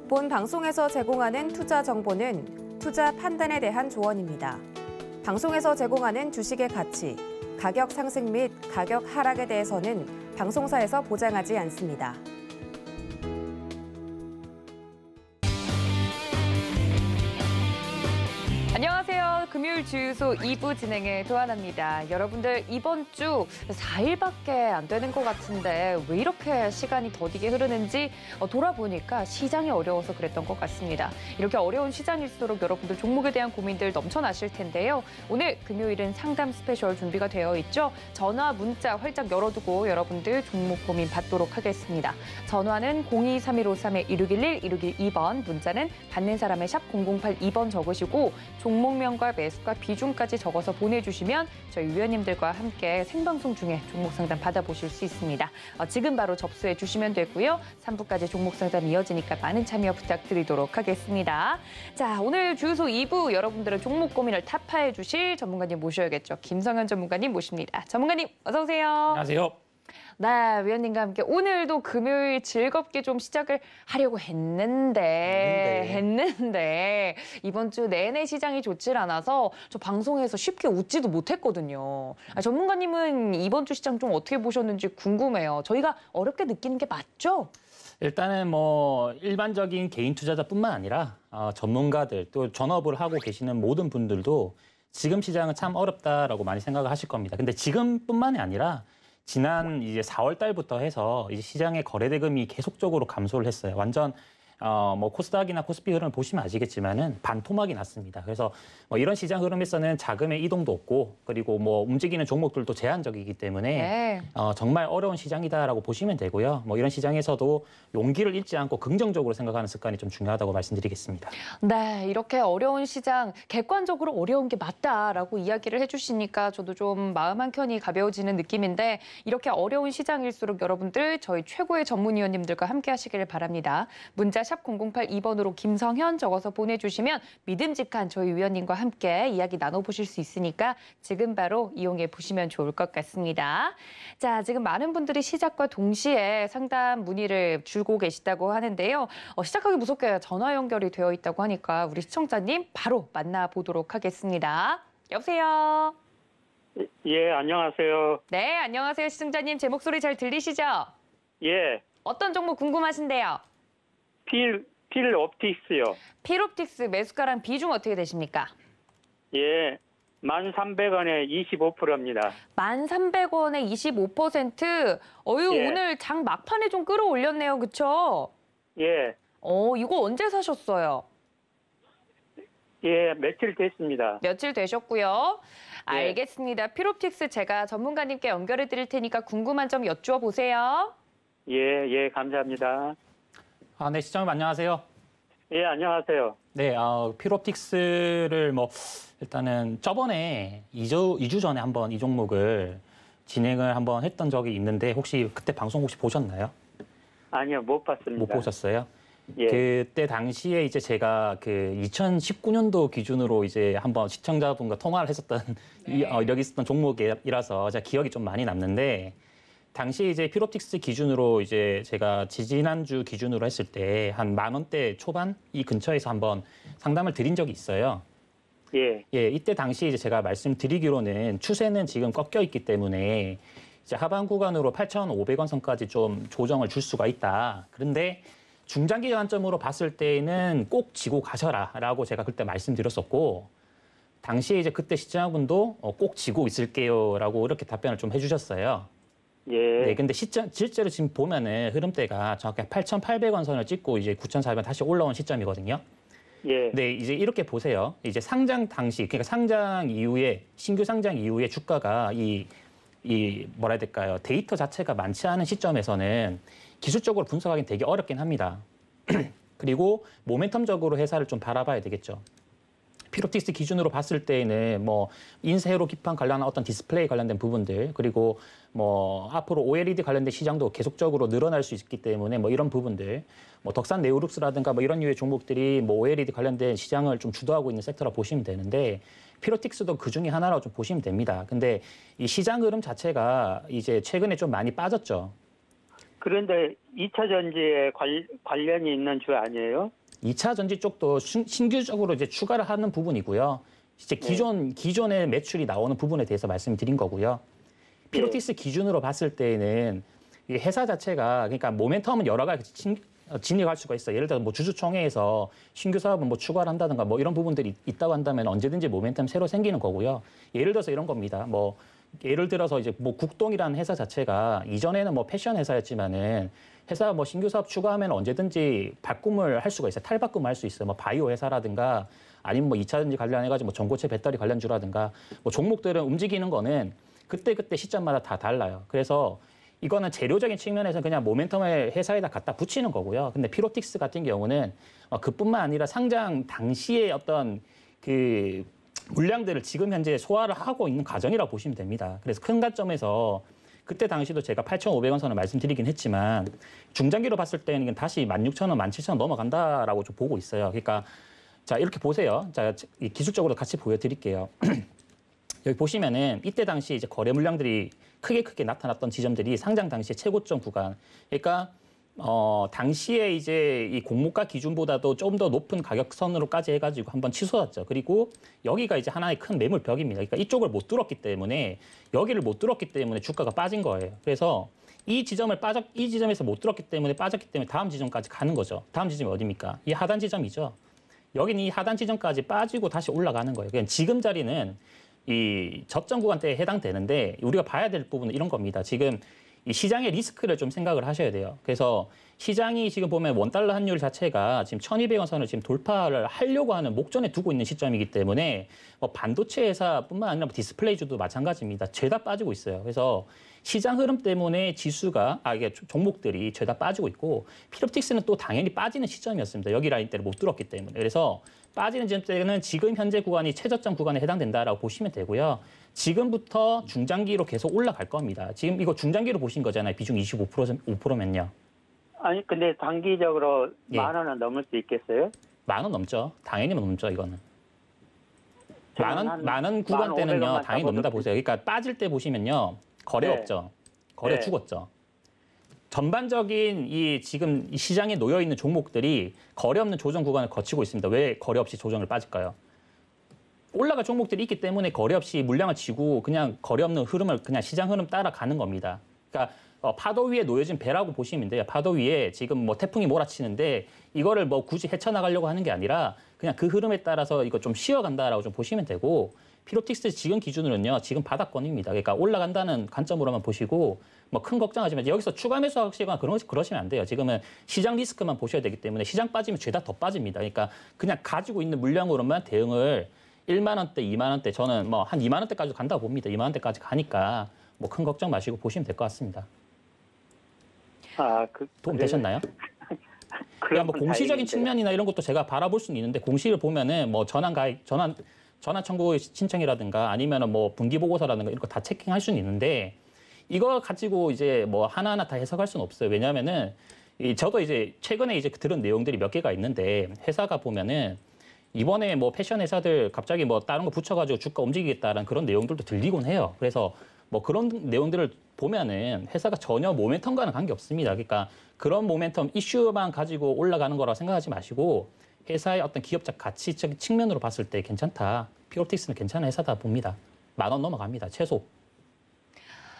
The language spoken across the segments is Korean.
본 방송에서 제공하는 투자 정보는 투자 판단에 대한 조언입니다. 방송에서 제공하는 주식의 가치, 가격 상승 및 가격 하락에 대해서는 방송사에서 보장하지 않습니다. 안녕하세요. 금요일 주유소 2부 진행의 도하나입니다. 여러분들 이번 주 4일밖에 안 되는 것 같은데 왜 이렇게 시간이 더디게 흐르는지 돌아보니까 시장이 어려워서 그랬던 것 같습니다. 이렇게 어려운 시장일수록 여러분들 종목에 대한 고민들 넘쳐나실 텐데요. 오늘 금요일은 상담 스페셜 준비가 되어 있죠. 전화, 문자 활짝 열어두고 여러분들 종목 고민 받도록 하겠습니다. 전화는 023153-1611, 1612번, 문자는 받는 사람의 샵 0082번 적으시고 종목명과 매수가 비중까지 적어서 보내주시면 저희 위원님들과 함께 생방송 중에 종목 상담 받아보실 수 있습니다. 지금 바로 접수해 주시면 되고요. 3부까지 종목 상담 이어지니까 많은 참여 부탁드리도록 하겠습니다. 자, 오늘 주유소 2부 여러분들의 종목 고민을 타파해 주실 전문가님 모셔야겠죠. 김성현 전문가님 모십니다. 전문가님 어서 오세요. 안녕하세요. 네, 위원님과 함께 오늘도 금요일 즐겁게 좀 시작을 하려고 했는데 이번 주 내내 시장이 좋질 않아서 저 방송에서 쉽게 웃지도 못했거든요. 전문가님은 이번 주 시장 좀 어떻게 보셨는지 궁금해요. 저희가 어렵게 느끼는 게 맞죠? 일단은 뭐 일반적인 개인 투자자뿐만 아니라 전문가들 또 전업을 하고 계시는 모든 분들도 지금 시장은 참 어렵다라고 많이 생각을 하실 겁니다. 근데 지금뿐만이 아니라 지난 이제 4월 달부터 해서 이제 시장의 거래 대금이 계속적으로 감소를 했어요. 완전 뭐 코스닥이나 코스피 흐름을 보시면 아시겠지만은 반토막이 났습니다. 그래서 뭐 이런 시장 흐름에서는 자금의 이동도 없고 그리고 뭐 움직이는 종목들도 제한적이기 때문에 정말 어려운 시장이다라고 보시면 되고요. 뭐 이런 시장에서도 용기를 잃지 않고 긍정적으로 생각하는 습관이 좀 중요하다고 말씀드리겠습니다. 네, 이렇게 어려운 시장, 객관적으로 어려운 게 맞다라고 이야기를 해주시니까 저도 좀 마음 한켠이 가벼워지는 느낌인데 이렇게 어려운 시장일수록 여러분들 저희 최고의 전문위원님들과 함께 하시기를 바랍니다. 문자 샵 0082번으로 김성현 적어서 보내주시면 믿음직한 저희 위원님과 함께 이야기 나눠보실 수 있으니까 지금 바로 이용해 보시면 좋을 것 같습니다. 자, 지금 많은 분들이 시작과 동시에 상담 문의를 주고 계시다고 하는데요. 시작하기 무섭게 전화 연결이 되어 있다고 하니까 우리 시청자님 바로 만나보도록 하겠습니다. 여보세요? 예, 안녕하세요. 네, 안녕하세요. 시청자님. 제 목소리 잘 들리시죠? 예, 어떤 종목 궁금하신데요? 필옵틱스요. 필옵틱스 매수가랑 비중 어떻게 되십니까? 예, 1,300원에 25%입니다. 1,300원에 25%. 어유, 예. 오늘 장 막판에 좀 끌어올렸네요. 그쵸? 예, 이거 언제 사셨어요? 예, 며칠 됐습니다. 며칠 되셨고요. 예. 알겠습니다. 필옵틱스 제가 전문가님께 연결해 드릴 테니까 궁금한 점 여쭈어 보세요. 예, 감사합니다. 네, 시청자님 안녕하세요. 예, 안녕하세요. 네, 필옵틱스를 뭐 일단은 저번에 2주 전에 한번 이 종목을 진행을 한번 했던 적이 있는데 혹시 그때 방송 혹시 보셨나요? 아니요, 못 봤습니다. 못 보셨어요? 예. 그때 당시에 이제 제가 그 2019년도 기준으로 이제 한번 시청자분과 통화를 했었던 여기 있었던 종목이라서 제가 기억이 좀 많이 남는데 당시 이제 필옵틱스 기준으로 이제 제가 지지난주 기준으로 했을 때 한 10,000원대 초반 이 근처에서 한번 상담을 드린 적이 있어요. 예, 이때 당시 이제 제가 말씀드리기로는 추세는 지금 꺾여 있기 때문에 이제 하방 구간으로 8,500원 선까지 좀 조정을 줄 수가 있다. 그런데 중장기 관점으로 봤을 때는 꼭 지고 가셔라라고 제가 그때 말씀드렸었고 당시에 이제 그때 시청자분도 꼭 지고 있을게요라고 이렇게 답변을 좀 해주셨어요. 예. 네, 근데 실제로 지금 보면은 흐름대가 정확히 8,800원 선을 찍고 이제 9,400원 다시 올라온 시점이거든요. 예. 네, 이제 이렇게 보세요. 이제 상장 당시, 그러니까 상장 이후에, 신규 상장 이후에 주가가 뭐라 해야 될까요? 데이터 자체가 많지 않은 시점에서는 기술적으로 분석하기는 되게 어렵긴 합니다. 그리고 모멘텀적으로 회사를 좀 바라봐야 되겠죠. 필옵틱스 기준으로 봤을 때에는 뭐 인쇄로 기판 관련한 어떤 디스플레이 관련된 부분들 그리고 뭐 앞으로 OLED 관련된 시장도 계속적으로 늘어날 수 있기 때문에 뭐 이런 부분들 뭐 덕산 네오룩스라든가 뭐 이런 류의 종목들이 뭐 OLED 관련된 시장을 좀 주도하고 있는 섹터라 보시면 되는데 필옵틱스도 그 중에 하나라고 좀 보시면 됩니다. 근데 이 시장 흐름 자체가 이제 최근에 좀 많이 빠졌죠. 그런데 2차 전지에 관련이 있는 주 아니에요? 2차 전지 쪽도 신규적으로 이제 추가를 하는 부분이고요. 이제 기존의 매출이 나오는 부분에 대해서 말씀드린 거고요. 피로틱스 기준으로 봤을 때에는 이 회사 자체가 그러니까 모멘텀은 여러 가지 진입할 수가 있어요. 예를 들어서 뭐 주주총회에서 신규 사업은 뭐 추가를 한다든가 뭐 이런 부분들이 있다고 한다면 언제든지 모멘텀 새로 생기는 거고요. 예를 들어서 이런 겁니다. 뭐 예를 들어서 이제 뭐 국동이라는 회사 자체가 이전에는 뭐 패션 회사였지만은 회사 뭐 신규 사업 추가하면 언제든지 바꿈을 할 수가 있어요. 탈바꿈을 할 수 있어요. 뭐 바이오 회사라든가 아니면 뭐 2차 전지 관련해가지고 뭐 전고체 배터리 관련주라든가 뭐 종목들은 움직이는 거는 그때그때 시점마다 다 달라요. 그래서 이거는 재료적인 측면에서 그냥 모멘텀을 회사에다 갖다 붙이는 거고요. 근데 피로틱스 같은 경우는 그뿐만 아니라 상장 당시의 어떤 그 물량들을 지금 현재 소화를 하고 있는 과정이라고 보시면 됩니다. 그래서 큰 관점에서 그때 당시도 제가 8,500원 선을 말씀드리긴 했지만 중장기로 봤을 때는 이건 다시 16,000원, 17,000원 넘어간다라고 좀 보고 있어요. 그러니까 자 이렇게 보세요. 자 기술적으로 같이 보여드릴게요. 여기 보시면은 이때 당시 이제 거래 물량들이 크게 나타났던 지점들이 상장 당시의 최고점 구간. 그러니까 당시에 이제 이 공모가 기준보다도 좀 더 높은 가격선으로까지 해가지고 한번 치솟았죠. 그리고 여기가 이제 하나의 큰 매물벽입니다. 그러니까 이쪽을 못 뚫었기 때문에 여기를 못 뚫었기 때문에 주가가 빠진 거예요. 그래서 이 지점에서 못 뚫었기 때문에 빠졌기 때문에 다음 지점까지 가는 거죠. 다음 지점이 어디입니까? 이 하단 지점이죠. 여기는 이 하단 지점까지 빠지고 다시 올라가는 거예요. 그냥 지금 자리는 이 저점 구간대에 해당되는데 우리가 봐야 될 부분은 이런 겁니다. 지금 이 시장의 리스크를 좀 생각을 하셔야 돼요. 그래서 시장이 지금 보면 원달러 환율 자체가 지금 1,200원 선을 지금 돌파를 하려고 하는 목전에 두고 있는 시점이기 때문에 뭐 반도체 회사뿐만 아니라 디스플레이주도 마찬가지입니다. 죄다 빠지고 있어요. 그래서 시장 흐름 때문에 지수가 이게 종목들이 죄다 빠지고 있고 피롭틱스는 또 당연히 빠지는 시점이었습니다. 여기 라인대를 못 뚫었기 때문에. 그래서 빠지는 지점대는 지금 현재 구간이 최저점 구간에 해당된다라고 보시면 되고요. 지금부터 중장기로 계속 올라갈 겁니다. 지금 이거 중장기로 보신 거잖아요. 비중 5%면요. 아니 근데 단기적으로 예. 10,000원은 넘을 수 있겠어요? 10,000원 넘죠. 당연히 넘죠, 이거는. 저는 만 원 구간 때는요, 1,500원 만 당연히 넘는다 보세요. 그러니까 빠질 때 보시면요, 거래 네. 없죠. 거래 네. 죽었죠. 전반적인 이 지금 이 시장에 놓여 있는 종목들이 거래 없는 조정 구간을 거치고 있습니다. 왜 거래 없이 조정을 빠질까요? 올라갈 종목들이 있기 때문에 거래 없이 물량을 치고 그냥 거래 없는 흐름을 그냥 시장 흐름 따라가는 겁니다. 그러니까 파도 위에 놓여진 배라고 보시면 돼요. 파도 위에 지금 뭐 태풍이 몰아치는데 이거를 뭐 굳이 헤쳐나가려고 하는 게 아니라 그냥 그 흐름에 따라서 이거 좀 쉬어간다라고 좀 보시면 되고 피로틱스 지금 기준으로는요. 지금 바닥권입니다. 그러니까 올라간다는 관점으로만 보시고 뭐 큰 걱정하지 마세요. 여기서 추가 매수하시거나 그러시면 안 돼요. 지금은 시장 리스크만 보셔야 되기 때문에 시장 빠지면 죄다 더 빠집니다. 그러니까 그냥 가지고 있는 물량으로만 대응을 1만 원대, 2만 원대 저는 뭐 한 2만 원대까지 간다고 봅니다. 2만 원대까지 가니까 뭐 큰 걱정 마시고 보시면 될 것 같습니다. 도움 되셨나요? 그러니까 뭐 공시적인 측면이나 이런 것도 제가 바라볼 수는 있는데 공시를 보면은 뭐 전환 청구 신청이라든가 아니면은 뭐 분기 보고서라든가 이런 거 다 체킹할 수는 있는데 이거 가지고 이제 뭐 하나하나 다 해석할 수는 없어요. 왜냐하면은 저도 이제 최근에 이제 들은 내용들이 몇 개가 있는데 회사가 보면은 이번에 뭐 패션 회사들 갑자기 뭐 다른 거 붙여가지고 주가 움직이겠다라는 그런 내용들도 들리곤 해요. 그래서 뭐 그런 내용들을 보면은 회사가 전혀 모멘텀과는 관계 없습니다. 그러니까 그런 모멘텀 이슈만 가지고 올라가는 거라고 생각하지 마시고 회사의 어떤 기업적 가치적 측면으로 봤을 때 괜찮다. 피오틱스는 괜찮은 회사다 봅니다. 10,000원 넘어갑니다. 최소.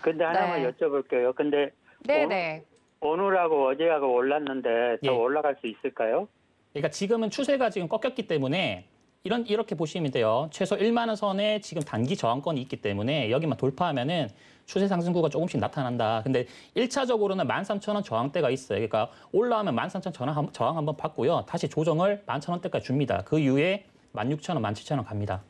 근데 하나만 네. 여쭤볼게요. 근데 네네. 오늘하고 어제하고 올랐는데 더 예. 올라갈 수 있을까요? 그러니까 지금은 추세가 지금 꺾였기 때문에 이렇게 보시면 돼요. 최소 1만 원 선에 지금 단기 저항권이 있기 때문에 여기만 돌파하면은 추세 상승구가 조금씩 나타난다. 근데 1차적으로는 13,000원 저항대가 있어요. 그러니까 올라오면 13,000 저항 한번 받고요. 다시 조정을 11,000원대까지 줍니다. 그 이후에 16,000원, 17,000원 갑니다.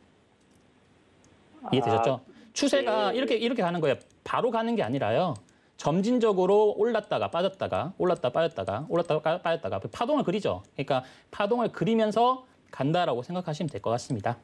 이해되셨죠? 추세가 예. 이렇게 가는 거예요. 바로 가는 게 아니라요. 점진적으로 올랐다가 빠졌다가 올랐다 빠졌다가 올랐다가 빠졌다가 파동을 그리죠. 그러니까 파동을 그리면서 간다라고 생각하시면 될 것 같습니다.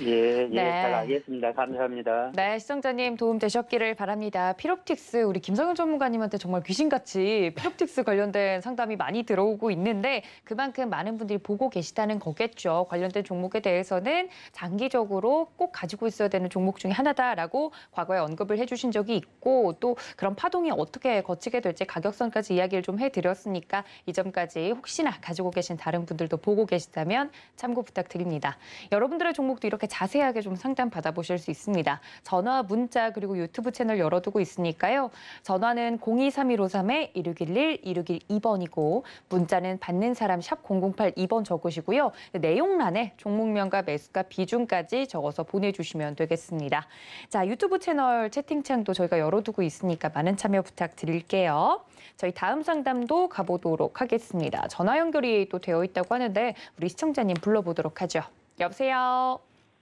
예, 네. 잘 알겠습니다. 감사합니다. 네, 시청자님 도움 되셨기를 바랍니다. 피롭틱스 우리 김성현 전문가님한테 정말 귀신같이 피롭틱스 관련된 상담이 많이 들어오고 있는데 그만큼 많은 분들이 보고 계시다는 거겠죠. 관련된 종목에 대해서는 장기적으로 꼭 가지고 있어야 되는 종목 중에 하나다라고 과거에 언급을 해주신 적이 있고 또 그런 파동이 어떻게 거치게 될지 가격선까지 이야기를 좀 해드렸으니까 이 점까지 혹시나 가지고 계신 다른 분들도 보고 계시다면 참고 부탁드립니다. 여러분들의 종목도 이렇게 자세하게 좀 상담 받아보실 수 있습니다. 전화, 문자 그리고 유튜브 채널 열어두고 있으니까요. 전화는 023153-1611, 1612번이고 문자는 받는 사람 샵 0082번 적으시고요. 내용란에 종목명과 매수가 비중까지 적어서 보내주시면 되겠습니다. 자, 유튜브 채널 채팅창도 저희가 열어두고 있으니까 많은 참여 부탁드릴게요. 저희 다음 상담도 가보도록 하겠습니다. 전화 연결이 또 되어 있다고 하는데 우리 시청자님 불러보도록 하죠. 여보세요.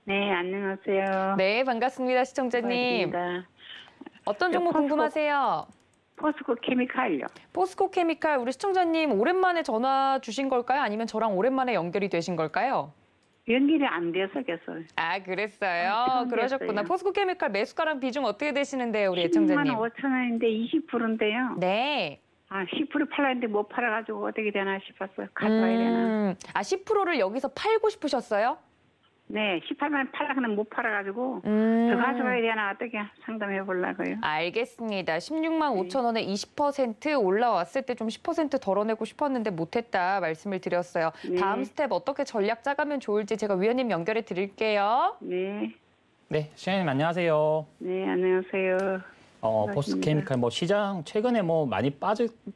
네, 안녕하세요. 네, 반갑습니다, 시청자님. 고맙습니다. 어떤 종목 포스코. 궁금하세요? 포스코 케미칼요. 포스코 케미칼 우리 시청자님 오랜만에 전화 주신 걸까요? 아니면 저랑 오랜만에 연결이 되신 걸까요? 연결이 안 돼서 계속. 아, 그랬어요. 처음 그러셨구나. 됐어요. 포스코 케미칼 매수가랑 비중 어떻게 되시는데요, 우리 10만 애청자님? 5천 원인데 20%인데요. 네. 아, 10% 팔라는데 못 팔아가지고 어떻게 되나 싶었어요. 가져와야 되나. 아, 10%를 여기서 팔고 싶으셨어요? 네, 18만 팔라고는 못 팔아가지고 음. 더 가져와야 되나 어떻게 상담해 보려고요. 알겠습니다. 16만 5천 원에 20% 올라왔을 때 좀 10% 덜어내고 싶었는데 못했다 말씀을 드렸어요. 네. 다음 스텝 어떻게 전략 짜가면 좋을지 제가 위원님 연결해 드릴게요. 네, 네, 시장님 안녕하세요. 네, 안녕하세요. 포스코 케미칼 뭐 시장 최근에 뭐 많이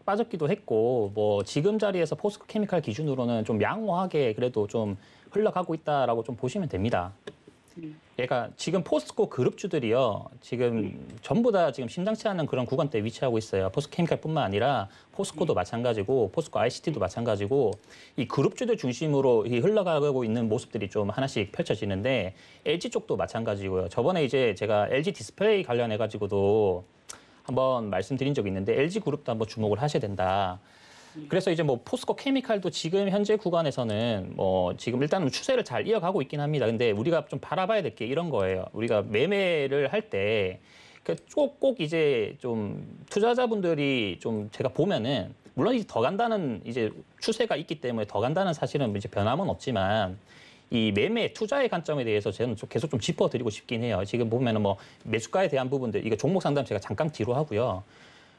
빠졌기도 했고 뭐 지금 자리에서 포스코 케미칼 기준으로는 좀 양호하게 그래도 좀 흘러가고 있다라고 좀 보시면 됩니다. 그러니까 지금 포스코 그룹주들이요. 지금 전부 다 지금 심상치 않은 그런 구간대에 위치하고 있어요. 포스코 케미칼뿐만 아니라 포스코도 마찬가지고 포스코 ICT도 마찬가지고 이 그룹주들 중심으로 이 흘러가고 있는 모습들이 좀 하나씩 펼쳐지는데 LG 쪽도 마찬가지고요. 저번에 이제 제가 LG 디스플레이 관련해 가지고도 한번 말씀드린 적이 있는데 LG 그룹도 한번 주목을 하셔야 된다. 그래서 이제 뭐 포스코 케미칼도 지금 현재 구간에서는 뭐 지금 일단은 추세를 잘 이어가고 있긴 합니다. 근데 우리가 좀 바라봐야 될 게 이런 거예요. 우리가 매매를 할 때 꼭 이제 좀 투자자분들이 좀 제가 보면은 물론 이제 더 간다는 이제 추세가 있기 때문에 더 간다는 사실은 이제 변함은 없지만 이 매매 투자의 관점에 대해서 저는 좀 계속 좀 짚어드리고 싶긴 해요. 지금 보면은 뭐 매수가에 대한 부분들 이거 종목 상담 제가 잠깐 뒤로 하고요.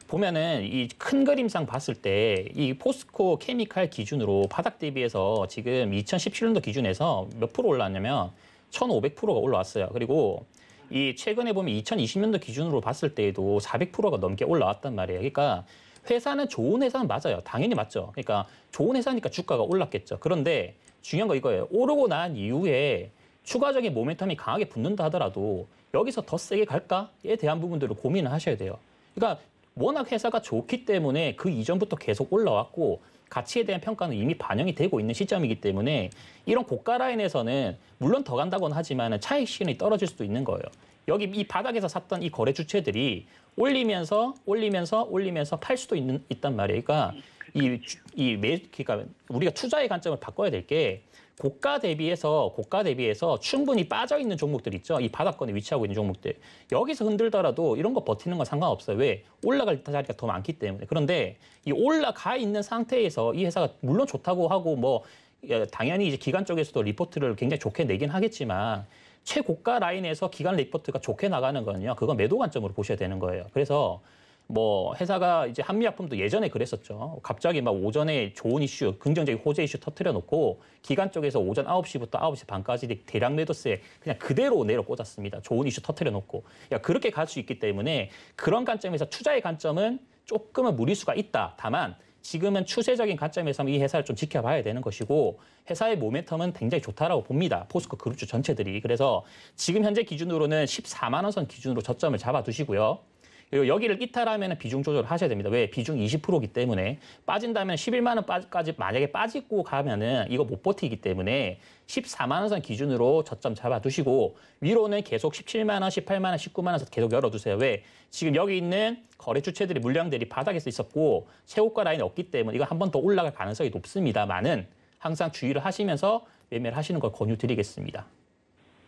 보면은 이 큰 그림상 봤을 때 이 포스코 케미칼 기준으로 바닥 대비해서 지금 2017년도 기준에서 몇 프로 올랐냐면 1,500%가 올라왔어요. 그리고 이 최근에 보면 2020년도 기준으로 봤을 때에도 400%가 넘게 올라왔단 말이에요. 그러니까 회사는 좋은 회사는 맞아요. 당연히 맞죠. 그러니까 좋은 회사니까 주가가 올랐겠죠. 그런데 중요한 거 이거예요. 오르고 난 이후에 추가적인 모멘텀이 강하게 붙는다 하더라도 여기서 더 세게 갈까에 대한 부분들을 고민을 하셔야 돼요. 그러니까 워낙 회사가 좋기 때문에 그 이전부터 계속 올라왔고 가치에 대한 평가는 이미 반영이 되고 있는 시점이기 때문에 이런 고가 라인에서는 물론 더 간다고는 하지만 차익 실현이 떨어질 수도 있는 거예요. 여기 이 바닥에서 샀던 이 거래 주체들이 올리면서 팔 수도 있단 말이에요. 그러니까 그러니까 우리가 투자의 관점을 바꿔야 될 게 고가 대비해서 충분히 빠져 있는 종목들 있죠. 이 바닥권에 위치하고 있는 종목들. 여기서 흔들더라도 이런 거 버티는 건 상관없어요. 왜? 올라갈 자리가 더 많기 때문에. 그런데 이 올라가 있는 상태에서 이 회사가 물론 좋다고 하고 뭐 당연히 이제 기관 쪽에서도 리포트를 굉장히 좋게 내긴 하겠지만 최고가 라인에서 기관 리포트가 좋게 나가는 거는요. 그건 매도 관점으로 보셔야 되는 거예요. 그래서 뭐 회사가 이제 한미약품도 예전에 그랬었죠. 갑자기 막 오전에 좋은 이슈, 긍정적인 호재 이슈 터트려 놓고 기관 쪽에서 오전 9시부터 9시 반까지 대량 매도세 그냥 그대로 내려 꽂았습니다. 좋은 이슈 터트려 놓고. 그렇게 갈 수 있기 때문에 그런 관점에서 투자의 관점은 조금은 무리수가 있다. 다만 지금은 추세적인 관점에서 이 회사를 좀 지켜봐야 되는 것이고 회사의 모멘텀은 굉장히 좋다라고 봅니다. 포스코 그룹주 전체들이. 그래서 지금 현재 기준으로는 14만 원 선 기준으로 저점을 잡아두시고요. 그리고 여기를 이탈하면 비중 조절을 하셔야 됩니다. 왜? 비중 20%이기 때문에 빠진다면 11만 원까지 만약에 빠지고 가면은 이거 못 버티기 때문에 14만 원 선 기준으로 저점 잡아두시고 위로는 계속 17만 원, 18만 원, 19만 원에서 계속 열어두세요. 왜? 지금 여기 있는 거래 주체들이 물량들이 바닥에서 있었고 최고가 라인이 없기 때문에 이거 한 번 더 올라갈 가능성이 높습니다만은 항상 주의를 하시면서 매매를 하시는 걸 권유드리겠습니다.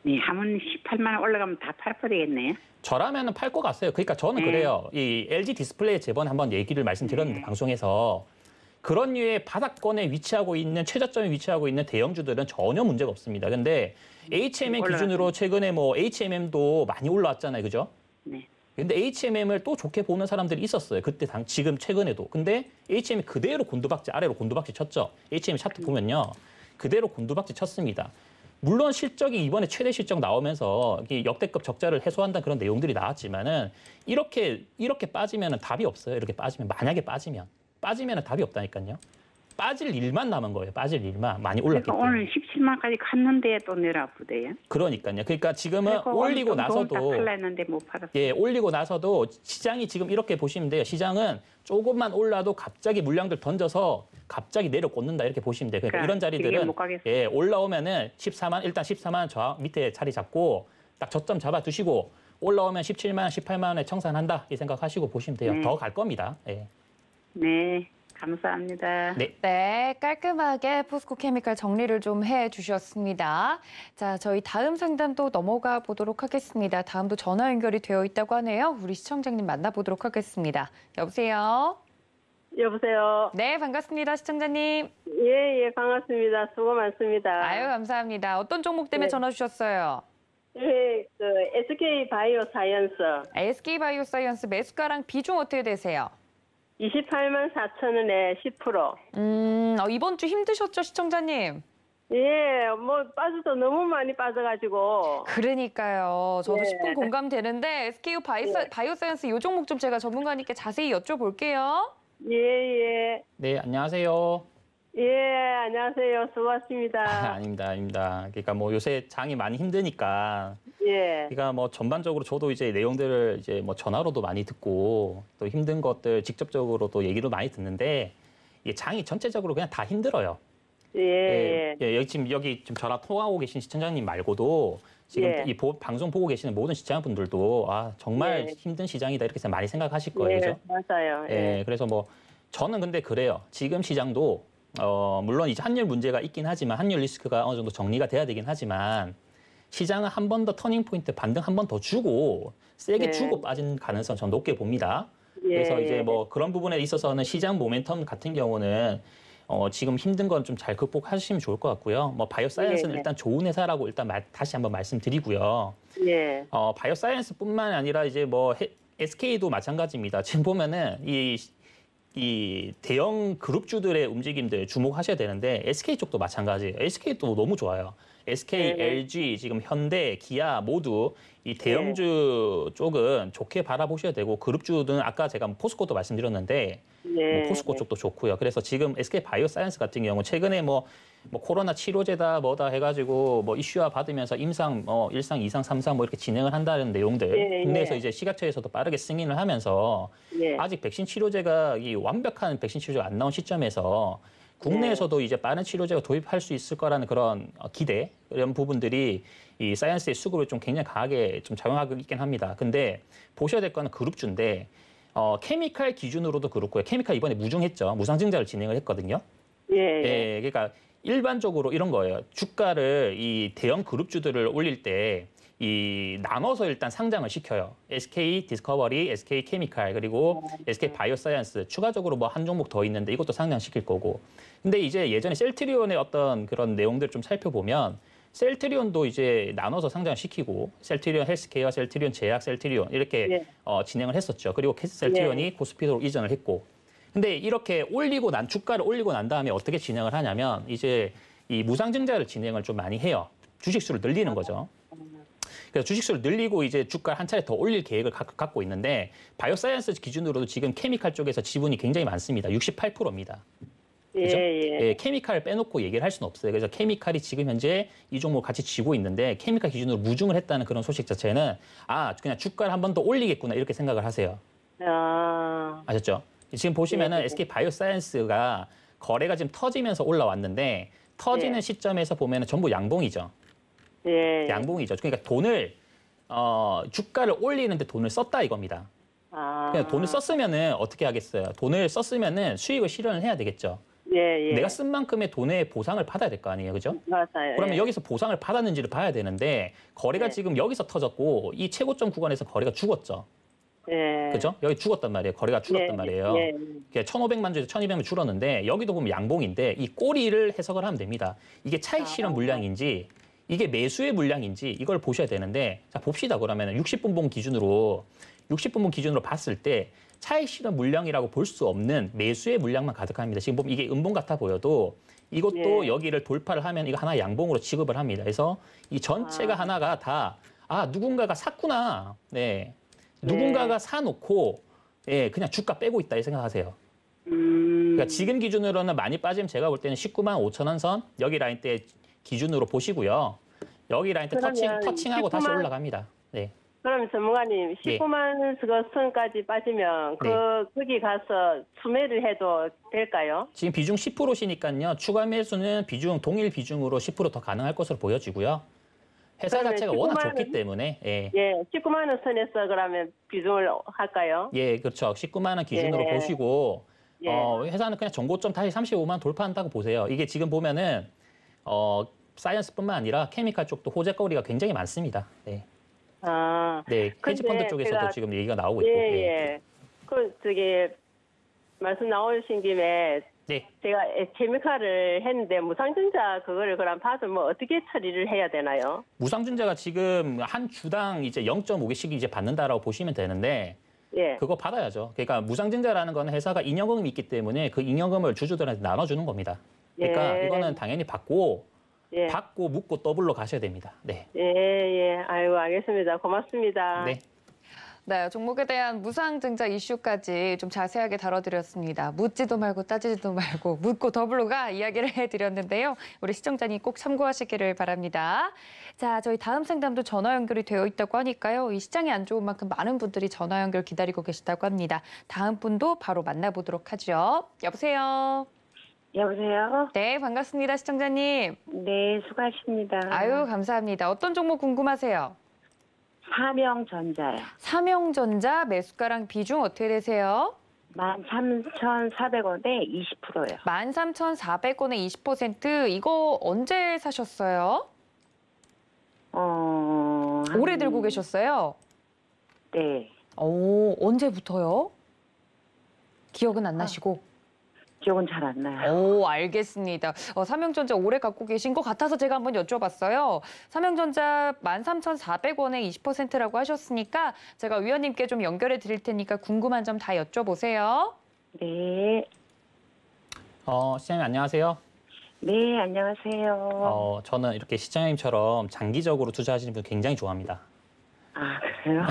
네, 하면 18만 원 올라가면 다 팔아버리겠네요. 저라면은 팔 것 같아요. 그러니까 저는 그래요. 이 LG 디스플레이 저번에 한번 얘기를 말씀드렸는데 방송에서 그런 류의 바닥권에 위치하고 있는 최저점에 위치하고 있는 대형주들은 전혀 문제가 없습니다. 근데 HMM 기준으로 최근에 뭐 HMM도 많이 올라왔잖아요. 그죠? 네. 근데 HMM을 또 좋게 보는 사람들이 있었어요. 그때 지금 최근에도. 근데 HM이 그대로 곤두박질 아래로 곤두박질 쳤죠. HM 차트 보면요. 그대로 곤두박질 쳤습니다. 물론 실적이 이번에 최대 실적 나오면서 역대급 적자를 해소한다는 그런 내용들이 나왔지만은 이렇게 빠지면은 답이 없어요. 이렇게 빠지면 만약에 빠지면은 답이 없다니까요. 빠질 일만 남은 거예요. 빠질 일만 많이 올랐기 그러니까 때문에. 오늘 17만까지 갔는데 또 내려아프대요. 그러니까요. 그러니까 지금은 올리고 나서도 팔라 했는데 못 팔았어요. 예, 올리고 나서도 시장이 지금 이렇게 보시면 돼요. 시장은 조금만 올라도 갑자기 물량들 던져서 갑자기 내려 꽂는다 이렇게 보시면 돼요. 그러니까 이런 자리들은 못 가겠어요. 예, 올라오면은 14만 일단 14만 저 밑에 자리 잡고 딱 저점 잡아 두시고 올라오면 17만, 18만 원에 청산한다 이 생각하시고 보시면 돼요. 더 갈 겁니다. 예. 네, 감사합니다. 네. 네, 깔끔하게 포스코케미칼 정리를 좀 해주셨습니다. 자, 저희 다음 상담도 넘어가 보도록 하겠습니다. 다음도 전화 연결이 되어 있다고 하네요. 우리 시청자님 만나보도록 하겠습니다. 여보세요? 여보세요. 네, 반갑습니다, 시청자님. 예, 반갑습니다. 수고 많습니다. 아유, 감사합니다. 어떤 종목 때문에 네. 전화 주셨어요? 예, SK 바이오 사이언스 SK 바이오사이언스 매수가랑 비중 어떻게 되세요? 28만 4천 원에 10%. 이번 주 힘드셨죠, 시청자님? 예, 뭐 빠져도 너무 많이 빠져가지고. 그러니까요. 저도 네. 10분 공감되는데 SK 바이오사이언스 이 종목 좀 제가 전문가님께 자세히 여쭤볼게요. 예. 네, 안녕하세요. 예, 안녕하세요. 수고하십니다. 아닙니다. 그러니까 뭐 요새 장이 많이 힘드니까 예. 그러니까 뭐 전반적으로 저도 이제 내용들을 이제 뭐 전화로도 많이 듣고 또 힘든 것들 직접적으로 또 얘기를 많이 듣는데 이게 장이 전체적으로 그냥 다 힘들어요. 예. 여기 지금 저랑 통화하고 계신 시청자님 말고도 지금 예. 이 방송 보고 계시는 모든 시청자분들도 아 정말 예. 힘든 시장이다 이렇게 많이 생각하실 거예요, 그죠? 맞아요. 예, 그래서 뭐 저는 근데 그래요. 지금 시장도 물론 이제 환율 문제가 있긴 하지만 환율 리스크가 어느 정도 정리가 돼야 되긴 하지만 시장은 한 번 더 터닝 포인트 반등 한 번 더 주고 세게 네. 주고 빠진 가능성 전 높게 봅니다. 예. 그래서 이제 뭐 그런 부분에 있어서는 시장 모멘텀 같은 경우는 지금 힘든 건 좀 잘 극복하시면 좋을 것 같고요. 뭐 바이오 사이언스는 예. 일단 좋은 회사라고 일단 다시 한번 말씀드리고요. 예. 바이오 사이언스뿐만 아니라 이제 뭐 SK도 마찬가지입니다. 지금 보면은 이 대형 그룹주들의 움직임들 주목하셔야 되는데 SK 쪽도 마찬가지예요. SK도 너무 좋아요. SK, 네. LG, 지금 현대, 기아 모두 이 대형주 쪽은 좋게 바라보셔야 되고 그룹주는 아까 제가 포스코도 말씀드렸는데 예. 뭐 포스코 쪽도 좋고요. 그래서 지금 SK 바이오사이언스 같은 경우 최근에 뭐 코로나 치료제다 뭐다 해가지고 뭐 이슈화 받으면서 임상 1상, 2상, 3상 뭐 이렇게 진행을 한다는 내용들 예, 국내에서 예. 이제 시가처에서도 빠르게 승인을 하면서 예. 아직 백신 치료제가 이 완벽한 백신 치료제가 안 나온 시점에서 국내에서도 이제 빠른 치료제가 도입할 수 있을 거라는 그런 기대 이런 부분들이 이 사이언스의 수급을 좀 굉장히 강하게 좀 작용하고 있긴 합니다. 근데 보셔야 될 거는 그룹주인데 케미칼 기준으로도 그렇고요. 케미칼 이번에 무증했죠. 무상증자를 진행을 했거든요. 예. 그러니까 일반적으로 이런 거예요. 주가를 이 대형 그룹주들을 올릴 때 이 나눠서 일단 상장을 시켜요. SK 디스커버리, SK 케미칼 그리고 SK 바이오사이언스 추가적으로 뭐 한 종목 더 있는데 이것도 상장시킬 거고. 근데 이제 예전에 셀트리온의 어떤 그런 내용들을 좀 살펴보면 셀트리온도 이제 나눠서 상장시키고 셀트리온 헬스케어, 셀트리온 제약, 셀트리온 이렇게 예. 진행을 했었죠. 그리고 셀트리온이 코스피도로 이전을 했고. 근데 이렇게 주가를 올리고 난 다음에 어떻게 진행을 하냐면 이제 이 무상증자를 진행을 좀 많이 해요. 주식수를 늘리는 거죠. 그래서 주식수를 늘리고 이제 주가를 한 차례 더 올릴 계획을 갖고 있는데 바이오사이언스 기준으로도 지금 케미칼 쪽에서 지분이 굉장히 많습니다. 68%입니다. 그죠? 예. 케미칼을 빼놓고 얘기를 할 수는 없어요. 그래서 케미칼이 지금 현재 이 종목 같이 쥐고 있는데 케미칼 기준으로 무증을 했다는 그런 소식 자체는 그냥 주가를 한 번 더 올리겠구나 이렇게 생각을 하세요. 아셨죠? 지금 보시면은 예. SK 바이오사이언스가 거래가 지금 터지면서 올라왔는데 터지는 예. 시점에서 보면은 전부 양봉이죠. 예. 양봉이죠. 그러니까 돈을 주가를 올리는데 돈을 썼다 이겁니다. 그냥 돈을 썼으면은 어떻게 하겠어요? 돈을 썼으면은 수익을 실현을 해야 되겠죠. 예, 예. 내가 쓴 만큼의 돈의 보상을 받아야 될 거 아니에요, 그죠? 맞아요. 그러면 예. 여기서 보상을 받았는지를 봐야 되는데 거래가 네. 지금 여기서 터졌고 이 최고점 구간에서 거래가 죽었죠. 예. 그죠? 여기 죽었단 말이에요. 거래가 줄었단 예, 말이에요. 예. 그러니까 1,500만 주에서 1,200만 줄었는데 여기도 보면 양봉인데 이 꼬리를 해석을 하면 됩니다. 이게 차익 실현 물량인지 이게 매수의 물량인지 이걸 보셔야 되는데 자 봅시다. 그러면 60분봉 기준으로 봤을 때 차익 실현 물량이라고 볼 수 없는 매수의 물량만 가득합니다. 지금 보면 이게 음봉 같아 보여도 이것도 예. 여기를 돌파를 하면 이거 하나 양봉으로 취급을 합니다. 그래서 이 전체가 하나가 다 누군가가 샀구나. 네. 누군가가 사놓고 예, 그냥 주가 빼고 있다 이 생각하세요. 그러니까 지금 기준으로는 많이 빠지면 제가 볼 때는 19만 5천 원 선 여기 라인 때 기준으로 보시고요. 여기 라인 때 그러면 터칭하고 다시 19만 올라갑니다. 네. 그럼 전문가님, 예. 19만 그 선까지 빠지면 네. 거기 가서 수매를 해도 될까요? 지금 비중 10%시니까요. 추가 매수는 동일 비중으로 10% 더 가능할 것으로 보여지고요. 회사 그러면 자체가 워낙 19만 좋기 원? 때문에 예, 19만 원 선에서 그러면 비중을 할까요? 예, 그렇죠. 19만 원 기준으로 예. 보시고 예. 회사는 그냥 전고점 다시 35만 원 돌파한다고 보세요. 이게 지금 보면은 사이언스뿐만 아니라 케미칼 쪽도 호재거리가 굉장히 많습니다. 네. 네, 헤지 펀드 근데 쪽에서도 제가- 지금 얘기가 나오고 있고. 예, 예. 말씀 나오신 김에 네. 제가 케미칼을 했는데 무상증자 그거를 그럼 받으면 어떻게 처리를 해야 되나요? 무상증자가 지금 한 주당 이제 0.5개씩 이제 받는다라고 보시면 되는데 예. 그거 받아야죠. 그러니까 무상증자라는 거는 회사가 잉여금이 있기 때문에 그 잉여금을 주주들한테 나눠주는 겁니다. 그러니까 예. 이거는 당연히 받고 예. 묻고 더블로 가셔야 됩니다. 네. 예, 예. 아이고, 알겠습니다. 고맙습니다. 네. 네, 종목에 대한 무상증자 이슈까지 좀 자세하게 다뤄드렸습니다. 묻지도 말고 따지지도 말고 묻고 더블로가 이야기를 해드렸는데요. 우리 시청자님 꼭 참고하시기를 바랍니다. 자, 저희 다음 상담도 전화 연결이 되어 있다고 하니까요. 이 시장이 안 좋은 만큼 많은 분들이 전화 연결 기다리고 계시다고 합니다. 다음 분도 바로 만나보도록 하죠. 여보세요. 여보세요? 네, 반갑습니다, 시청자님. 네, 수고하십니다. 아유, 감사합니다. 어떤 종목 궁금하세요? 사명전자요. 삼형전자 매수가랑 비중 어떻게 되세요? 13,400원에 20%요. 13,400원에 20%. 이거 언제 사셨어요? 오래 들고 계셨어요? 네. 오, 언제부터요? 기억은 안 나시고? 기억은 잘 안 나요. 오, 알겠습니다. 삼형전자 오래 갖고 계신 것 같아서 제가 한번 여쭤봤어요. 삼형전자 13,400원에 20%라고 하셨으니까 제가 위원님께 좀 연결해 드릴 테니까 궁금한 점 다 여쭤보세요. 네. 시장님 안녕하세요. 네, 안녕하세요. 저는 이렇게 시장님처럼 장기적으로 투자하시는 분 굉장히 좋아합니다. 아, 그래요?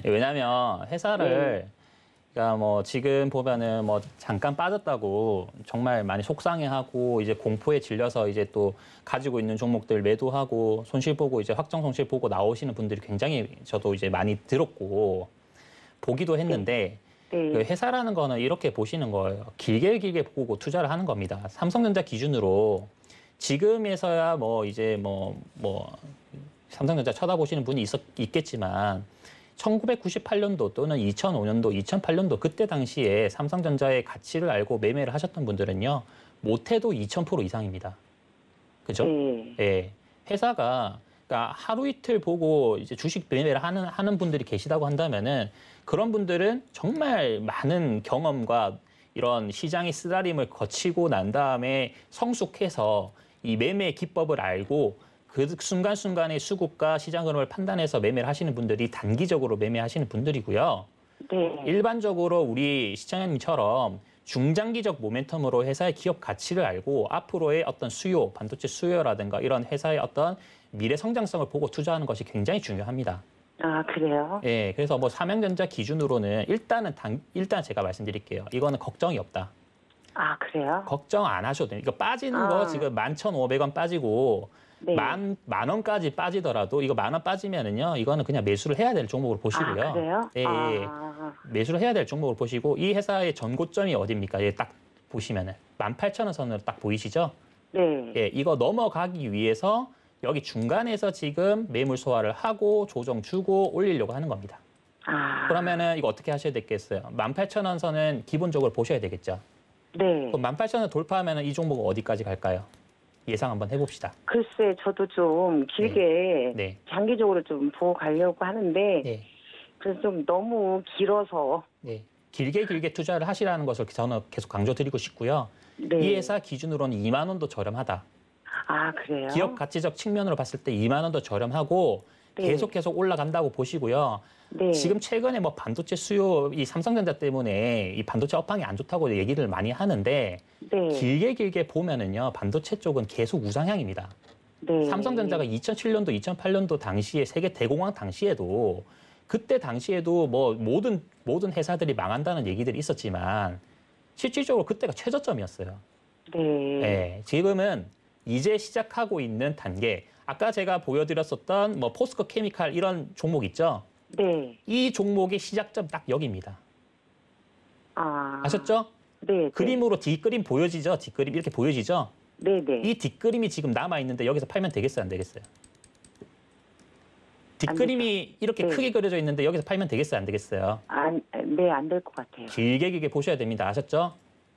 왜냐하면 회사를 그러니까 뭐 지금 보면은 뭐 잠깐 빠졌다고 정말 많이 속상해하고 이제 공포에 질려서 이제 또 가지고 있는 종목들 매도하고 손실 보고 이제 확정 손실 보고 나오시는 분들이 굉장히 저도 이제 많이 들었고 보기도 했는데 네. 그 회사라는 거는 이렇게 보시는 거예요. 길게 보고 투자를 하는 겁니다. 삼성전자 기준으로 지금에서야 뭐 이제 뭐 삼성전자 쳐다보시는 분이 있겠지만 1998년도 또는 2005년도, 2008년도 그때 당시에 삼성전자의 가치를 알고 매매를 하셨던 분들은요. 못해도 2000% 이상입니다. 그죠? 네. 예. 회사가 그러니까 하루 이틀 보고 이제 주식 매매를 하는 분들이 계시다고 한다면은 그런 분들은 정말 많은 경험과 이런 시장의 쓰다림을 거치고 난 다음에 성숙해서 이 매매 기법을 알고 그 순간순간의 수급과 시장 흐름을 판단해서 매매를 하시는 분들이 단기적으로 매매하시는 분들이고요. 네. 일반적으로 우리 시장님처럼 중장기적 모멘텀으로 회사의 기업 가치를 알고 앞으로의 어떤 수요, 반도체 수요라든가 이런 회사의 어떤 미래 성장성을 보고 투자하는 것이 굉장히 중요합니다. 아, 그래요? 예, 그래서 뭐 삼형전자 기준으로는 일단 제가 말씀드릴게요. 이거는 걱정이 없다. 아, 그래요? 걱정 안 하셔도 돼요. 이거 빠지는 거 지금 11,500원 빠지고 네. 만 원까지 빠지더라도 이거 10,000원 빠지면은요, 이거는 그냥 매수를 해야 될 종목으로 보시고요. 아, 그래요? 예, 매수를 해야 될 종목으로 보시고 이 회사의 전고점이 어디입니까? 예, 딱 보시면은 18,000원 선으로 딱 보이시죠? 네. 예, 이거 넘어가기 위해서 여기 중간에서 지금 매물 소화를 하고 조정 주고 올리려고 하는 겁니다. 아. 그러면은 이거 어떻게 하셔야 되겠어요? 18,000원 선은 기본적으로 보셔야 되겠죠. 네. 그럼 18,000원 돌파하면 이 종목 어디까지 갈까요? 예상 한번 해봅시다. 글쎄, 저도 좀 길게 네. 장기적으로 좀 보고 가려고 하는데 네. 그래서 좀 너무 길어서. 네. 길게 투자를 하시라는 것을 저는 계속 강조드리고 싶고요. 네. 이 회사 기준으로는 2만 원도 저렴하다. 아, 그래요? 기업 가치적 측면으로 봤을 때 2만 원도 저렴하고 네. 계속 올라간다고 보시고요. 네. 지금 최근에 뭐 반도체 수요, 이 삼성전자 때문에 이 반도체 업황이 안 좋다고 얘기를 많이 하는데 네. 길게 보면은요, 반도체 쪽은 계속 우상향입니다. 네. 삼성전자가 2007년도, 2008년도 당시에 세계 대공황 당시에도 그때 당시에도 뭐 모든 회사들이 망한다는 얘기들이 있었지만 실질적으로 그때가 최저점이었어요. 네. 네, 지금은 이제 시작하고 있는 단계. 아까 제가 보여드렸었던 뭐 포스코 케미칼 이런 종목 있죠? 네. 이 종목의 시작점 딱 여기입니다. 아. 아셨죠? 네. 그림으로 뒷그림 보여지죠? 뒷그림 이렇게 보여지죠? 네, 네. 이 뒷그림이 지금 남아있는데 여기서 팔면 되겠어요? 안 되겠어요? 뒷그림이 이렇게 네. 크게 그려져 있는데 여기서 팔면 되겠어요? 안 되겠어요? 네, 안 될 것 같아요. 길게 보셔야 됩니다. 아셨죠?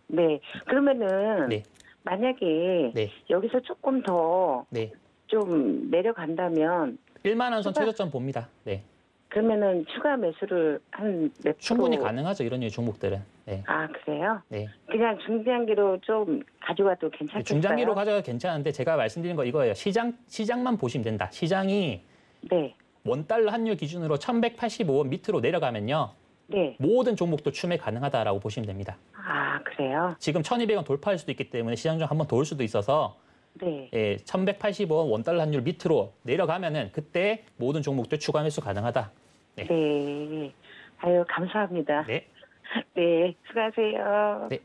네. 그러면은 네. 만약에 네. 여기서 조금 더 좀 네. 내려간다면 1만 원 선 최저점 봅니다. 네. 그러면은 추가 매수를 한 몇 충분히 프로? 가능하죠. 이런 류의 종목들은. 네. 아, 그래요? 네. 그냥 중장기로 좀 가져가도 괜찮겠어요? 중장기로 가져가 괜찮은데 제가 말씀드린 거 이거예요. 시장만 보시면 된다. 시장이 네. 원달러 환율 기준으로 1185원 밑으로 내려가면요. 네. 모든 종목도 추매 가능하다라고 보시면 됩니다. 아, 그래요? 지금 1200원 돌파할 수도 있기 때문에 시장 좀 한번 도울 수도 있어서 네. 1185원 원달러 환율 밑으로 내려가면은 그때 모든 종목들 추가 매수 가능하다. 네. 네. 아유, 감사합니다. 네. 네, 수고하세요. 네.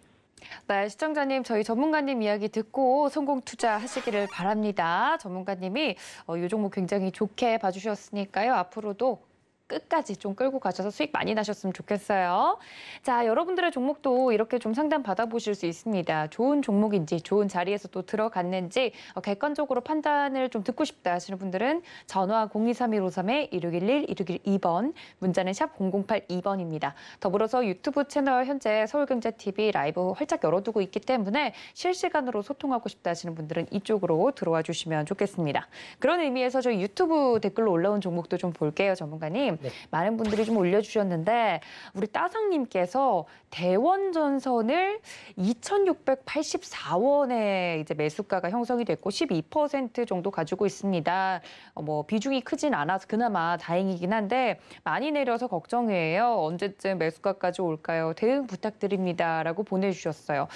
네, 시청자님, 저희 전문가님 이야기 듣고 성공 투자하시기를 바랍니다. 전문가님이 이 종목 굉장히 좋게 봐주셨으니까요. 앞으로도 끝까지 좀 끌고 가셔서 수익 많이 나셨으면 좋겠어요. 자, 여러분들의 종목도 이렇게 좀 상담 받아보실 수 있습니다. 좋은 종목인지, 좋은 자리에서 또 들어갔는지 객관적으로 판단을 좀 듣고 싶다 하시는 분들은 전화 023-153-1611, 1612번, 문자는 샵 0082번입니다. 더불어서 유튜브 채널 현재 서울경제TV 라이브 활짝 열어두고 있기 때문에 실시간으로 소통하고 싶다 하시는 분들은 이쪽으로 들어와 주시면 좋겠습니다. 그런 의미에서 저희 유튜브 댓글로 올라온 종목도 좀 볼게요, 전문가님. 네. 많은 분들이 좀 올려주셨는데 우리 따상님께서 대원전선을 2,684원에 이제 매수가가 형성이 됐고 12% 정도 가지고 있습니다. 뭐 비중이 크진 않아서 그나마 다행이긴 한데 많이 내려서 걱정이에요. 언제쯤 매수가까지 올까요? 대응 부탁드립니다라고 보내주셨어요.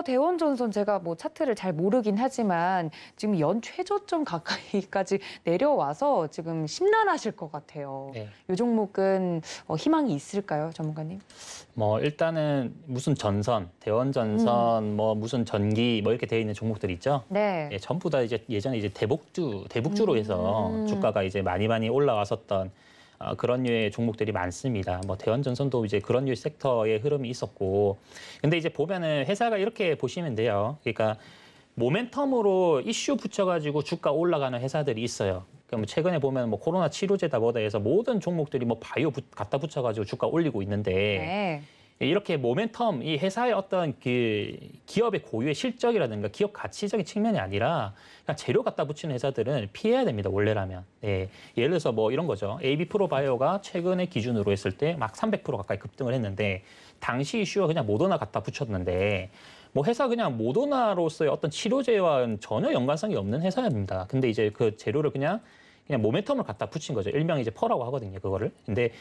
대원전선 제가 뭐 차트를 잘 모르긴 하지만 지금 연 최저점 가까이까지 내려와서 지금 심란하실 것 같아요. 네. 이 종목은 희망이 있을까요, 전문가님? 뭐 일단은 무슨 전선, 대원전선, 뭐 무슨 전기 뭐 이렇게 되어 있는 종목들 있죠. 네. 예, 전부 다 이제 예전에 이제 대북주로 해서 주가가 이제 많이 올라왔었던 그런 류의 종목들이 많습니다. 뭐 대원전선도 이제 그런 류의 섹터의 흐름이 있었고, 근데 이제 보면은 회사가 이렇게 보시면 돼요. 그러니까 모멘텀으로 이슈 붙여가지고 주가 올라가는 회사들이 있어요. 그럼 최근에 보면 뭐 코로나 치료제다 뭐다 해서 모든 종목들이 뭐 바이오 갖다 붙여가지고 주가 올리고 있는데 이렇게 모멘텀 이 회사의 어떤 그 기업의 고유의 실적이라든가 기업 가치적인 측면이 아니라 그냥 재료 갖다 붙이는 회사들은 피해야 됩니다. 원래라면. 네. 예를 들어서 뭐 이런 거죠. AB 프로바이오가 최근에 기준으로 했을 때 막 300% 가까이 급등을 했는데 당시 이슈가 그냥 모더나 갖다 붙였는데 뭐 회사 그냥 모더나로서의 어떤 치료제와는 전혀 연관성이 없는 회사입니다. 근데 이제 그 재료를 그냥 모멘텀을 갖다 붙인 거죠. 일명 이제 퍼라고 하거든요, 그거를. 근데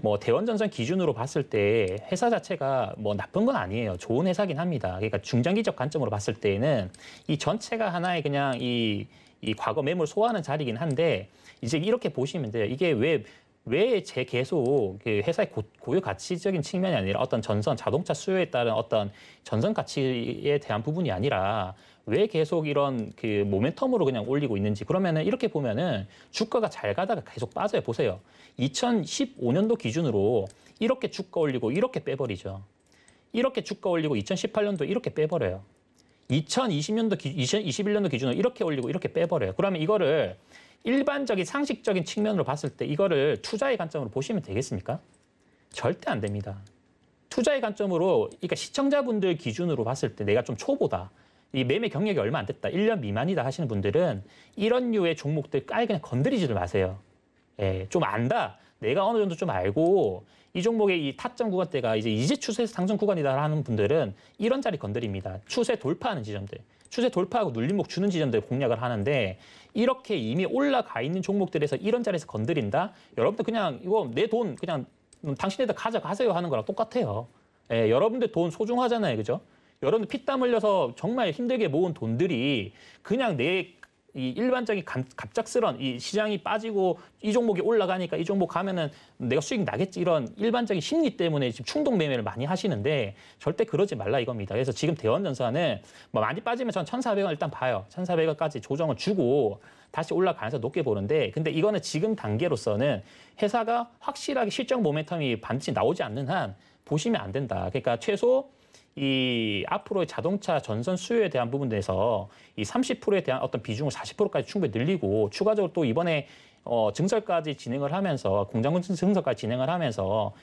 뭐 대원전선 기준으로 봤을 때 회사 자체가 뭐 나쁜 건 아니에요. 좋은 회사긴 합니다. 그러니까 중장기적 관점으로 봤을 때는 이 전체가 하나의 그냥 이 과거 매물 소화하는 자리긴 한데 이제 이렇게 보시면 돼요. 이게 왜 계속 그 회사의 고유 가치적인 측면이 아니라 어떤 전선, 자동차 수요에 따른 어떤 전선 가치에 대한 부분이 아니라 왜 계속 이런 그 모멘텀으로 그냥 올리고 있는지 그러면은 이렇게 보면은 주가가 잘 가다가 계속 빠져요. 보세요. 2015년도 기준으로 이렇게 주가 올리고 이렇게 빼버리죠. 이렇게 주가 올리고 2018년도 이렇게 빼버려요. 2021년도 기준으로 이렇게 올리고 이렇게 빼버려요. 그러면 이거를 일반적인 상식적인 측면으로 봤을 때 이거를 투자의 관점으로 보시면 되겠습니까? 절대 안 됩니다. 투자의 관점으로, 그러니까 시청자분들 기준으로 봤을 때 내가 좀 초보다, 이 매매 경력이 얼마 안 됐다, 1년 미만이다 하시는 분들은 이런 류의 종목들 아예 그냥 건드리지를 마세요. 예, 좀 안다. 내가 어느 정도 좀 알고 이 종목의 이 타점 구간대가 이제 추세 상승 구간이다 하는 분들은 이런 자리 건드립니다. 추세 돌파하는 지점들. 추세 돌파하고 눌림목 주는 지점들 공략을 하는데 이렇게 이미 올라가 있는 종목들에서 이런 자리에서 건드린다? 여러분들 그냥 이거 내 돈 그냥 당신네들 가져가세요 하는 거랑 똑같아요. 예, 여러분들 돈 소중하잖아요. 그죠? 여러분들 피땀 흘려서 정말 힘들게 모은 돈들이 그냥 이 일반적인 갑작스런 이 시장이 빠지고 이 종목이 올라가니까 이 종목 가면은 내가 수익 나겠지 이런 일반적인 심리 때문에 지금 충동 매매를 많이 하시는데 절대 그러지 말라 이겁니다. 그래서 지금 대원전선은 뭐 많이 빠지면 전 1,400원 일단 봐요. 1,400원까지 조정을 주고 다시 올라가면서 높게 보는데 근데 이거는 지금 단계로서는 회사가 확실하게 실적 모멘텀이 반드시 나오지 않는 한 보시면 안 된다. 그러니까 최소 이 앞으로의 자동차 전선 수요에 대한 부분에서 이 30%에 대한 어떤 비중을 40%까지 충분히 늘리고 추가적으로 또 이번에 증설까지 진행을 하면서 공장 증설까지 진행을 하면서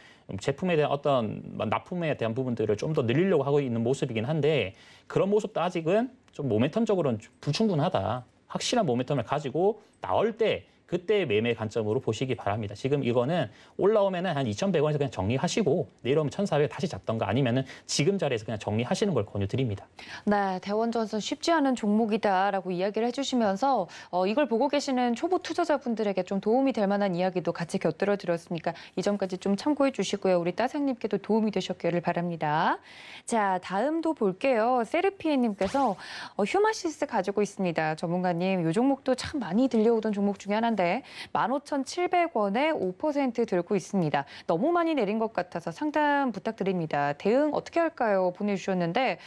제품에 대한 어떤 납품에 대한 부분들을 좀 더 늘리려고 하고 있는 모습이긴 한데 그런 모습도 아직은 좀 모멘텀적으로는 불충분하다. 확실한 모멘텀을 가지고 나올 때 그때 매매 관점으로 보시기 바랍니다. 지금 이거는 올라오면은 한 2,100원에서 그냥 정리하시고 내려오면 1,400 다시 잡던가 아니면은 지금 자리에서 그냥 정리하시는 걸 권유드립니다. 네, 대원전선 쉽지 않은 종목이다라고 이야기를 해주시면서 이걸 보고 계시는 초보 투자자분들에게 좀 도움이 될 만한 이야기도 같이 곁들여 드렸으니까 이 점까지 좀 참고해 주시고요. 우리 따상님께도 도움이 되셨기를 바랍니다. 자, 다음도 볼게요. 세르피에님께서 휴마시스 가지고 있습니다. 전문가님, 이 종목도 참 많이 들려오던 종목 중에 하나인데 15,700원에 5% 들고 있습니다. 너무 많이 내린 것 같아서 상담 부탁드립니다. 대응 어떻게 할까요? 보내주셨는데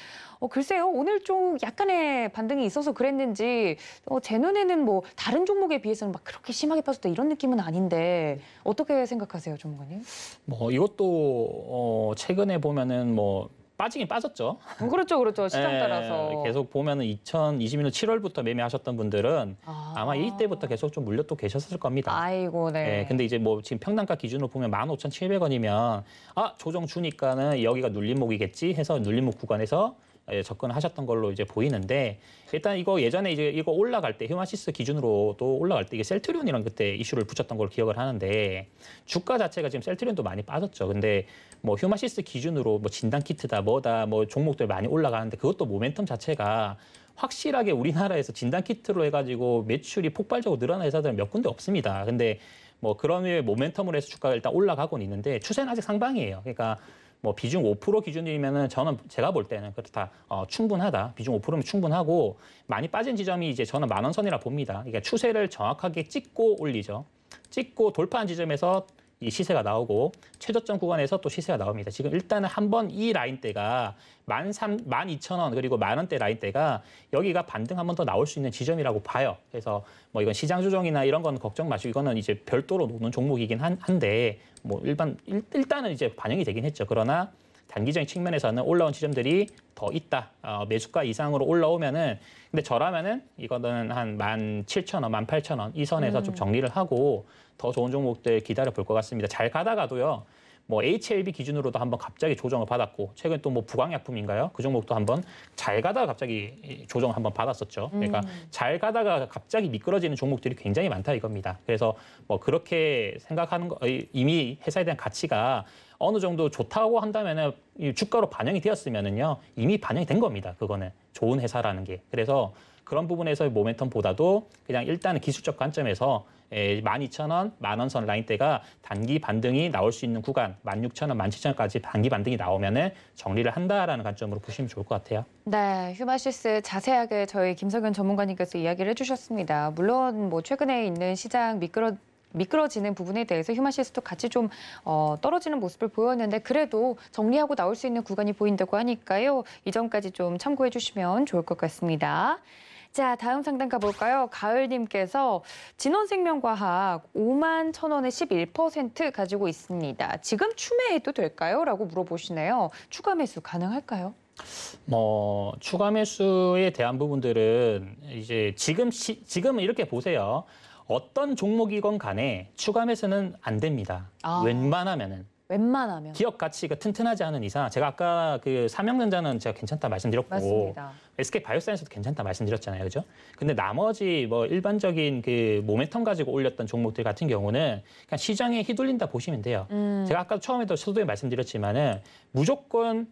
글쎄요. 오늘 좀 약간의 반등이 있어서 그랬는지 제 눈에는 뭐 다른 종목에 비해서는 막 그렇게 심하게 빠졌다 이런 느낌은 아닌데 어떻게 생각하세요, 전문가님? 뭐 이것도 최근에 보면은 뭐 빠지긴 빠졌죠. 그렇죠. 시장 따라서. 계속 보면은 2021년 7월부터 매매하셨던 분들은 아마 이때부터 계속 좀 물려 또 계셨을 겁니다. 아이고, 네. 근데 이제 뭐 지금 평단가 기준으로 보면 15,700원이면 조정 주니까는 여기가 눌림목이겠지 해서 눌림목 구간에서 접근을 하셨던 걸로 이제 보이는데 일단 이거 예전에 이제 이거 올라갈 때 휴마시스 기준으로도 올라갈 때 이게 셀트리온이랑 그때 이슈를 붙였던 걸 기억을 하는데 주가 자체가 지금 셀트리온도 많이 빠졌죠. 근데 뭐 휴마시스 기준으로 뭐 진단 키트다 뭐다 뭐 종목들 많이 올라가는데 그것도 모멘텀 자체가 확실하게 우리나라에서 진단 키트로 해가지고 매출이 폭발적으로 늘어난 회사들은 몇 군데 없습니다. 근데 뭐 그런 류의 모멘텀으로 해서 주가가 일단 올라가고는 있는데 추세는 아직 상방이에요. 그러니까 뭐 비중 5% 기준이면은 저는 제가 볼 때는 그렇다 충분하다. 비중 5%면 충분하고 많이 빠진 지점이 이제 저는 10,000원 선이라 봅니다. 그러니까 추세를 정확하게 찍고 올리죠. 찍고 돌파한 지점에서 이 시세가 나오고 최저점 구간에서 또 시세가 나옵니다. 지금 일단은 한번 이 라인대가 12,000원 그리고 10,000원대 라인대가 여기가 반등 한 번 더 나올 수 있는 지점이라고 봐요. 그래서 뭐 이건 시장 조정이나 이런 건 걱정 마시고 이거는 이제 별도로 노는 종목이긴 한데 뭐 일단은 이제 반영이 되긴 했죠. 그러나 단기적인 측면에서는 올라온 지점들이 더 있다. 매수가 이상으로 올라오면은 근데 저라면은 이거는 한 17,000원, 18,000원 이 선에서 좀 정리를 하고 더 좋은 종목들 기다려 볼 것 같습니다. 잘 가다가도요. 뭐 HLB 기준으로도 한번 갑자기 조정을 받았고 최근 또 뭐 부강약품인가요? 그 종목도 한번 잘 가다가 갑자기 조정을 한번 받았었죠. 그러니까 잘 가다가 갑자기 미끄러지는 종목들이 굉장히 많다 이겁니다. 그래서 뭐 그렇게 생각하는 거 이미 회사에 대한 가치가 어느 정도 좋다고 한다면은 주가로 반영이 되었으면은요 이미 반영이 된 겁니다. 그거는 좋은 회사라는 게. 그래서 그런 부분에서의 모멘텀보다도 그냥 일단은 기술적 관점에서 12,000원, 10,000원 선 라인대가 단기 반등이 나올 수 있는 구간 16,000원, 17,000원까지 단기 반등이 나오면은 정리를 한다라는 관점으로 보시면 좋을 것 같아요. 네, 휴마시스 자세하게 저희 김석연 전문가님께서 이야기를 해주셨습니다. 물론 뭐 최근에 있는 시장 미끄러지는 부분에 대해서 휴마시스도 같이 좀 떨어지는 모습을 보였는데 그래도 정리하고 나올 수 있는 구간이 보인다고 하니까요. 이 점까지 좀 참고해 주시면 좋을 것 같습니다. 자, 다음 상담 가볼까요? 가을님께서 진원생명과학 51,000원에 11% 가지고 있습니다. 지금 추매해도 될까요? 라고 물어보시네요. 추가 매수 가능할까요? 뭐 추가 매수에 대한 부분들은 이제 지금은 이렇게 보세요. 어떤 종목이건 간에 추가 매수는 안 됩니다. 웬만하면은. 웬만하면. 기업 가치가 튼튼하지 않은 이상 제가 아까 그 삼성전자는 제가 괜찮다 말씀드렸고 맞습니다. SK 바이오사이언스도 괜찮다 말씀드렸잖아요. 그죠? 근데 나머지 뭐 일반적인 그 모멘텀 가지고 올렸던 종목들 같은 경우는 그냥 시장에 휘둘린다 보시면 돼요. 제가 아까 처음에도 서두에 말씀드렸지만은 무조건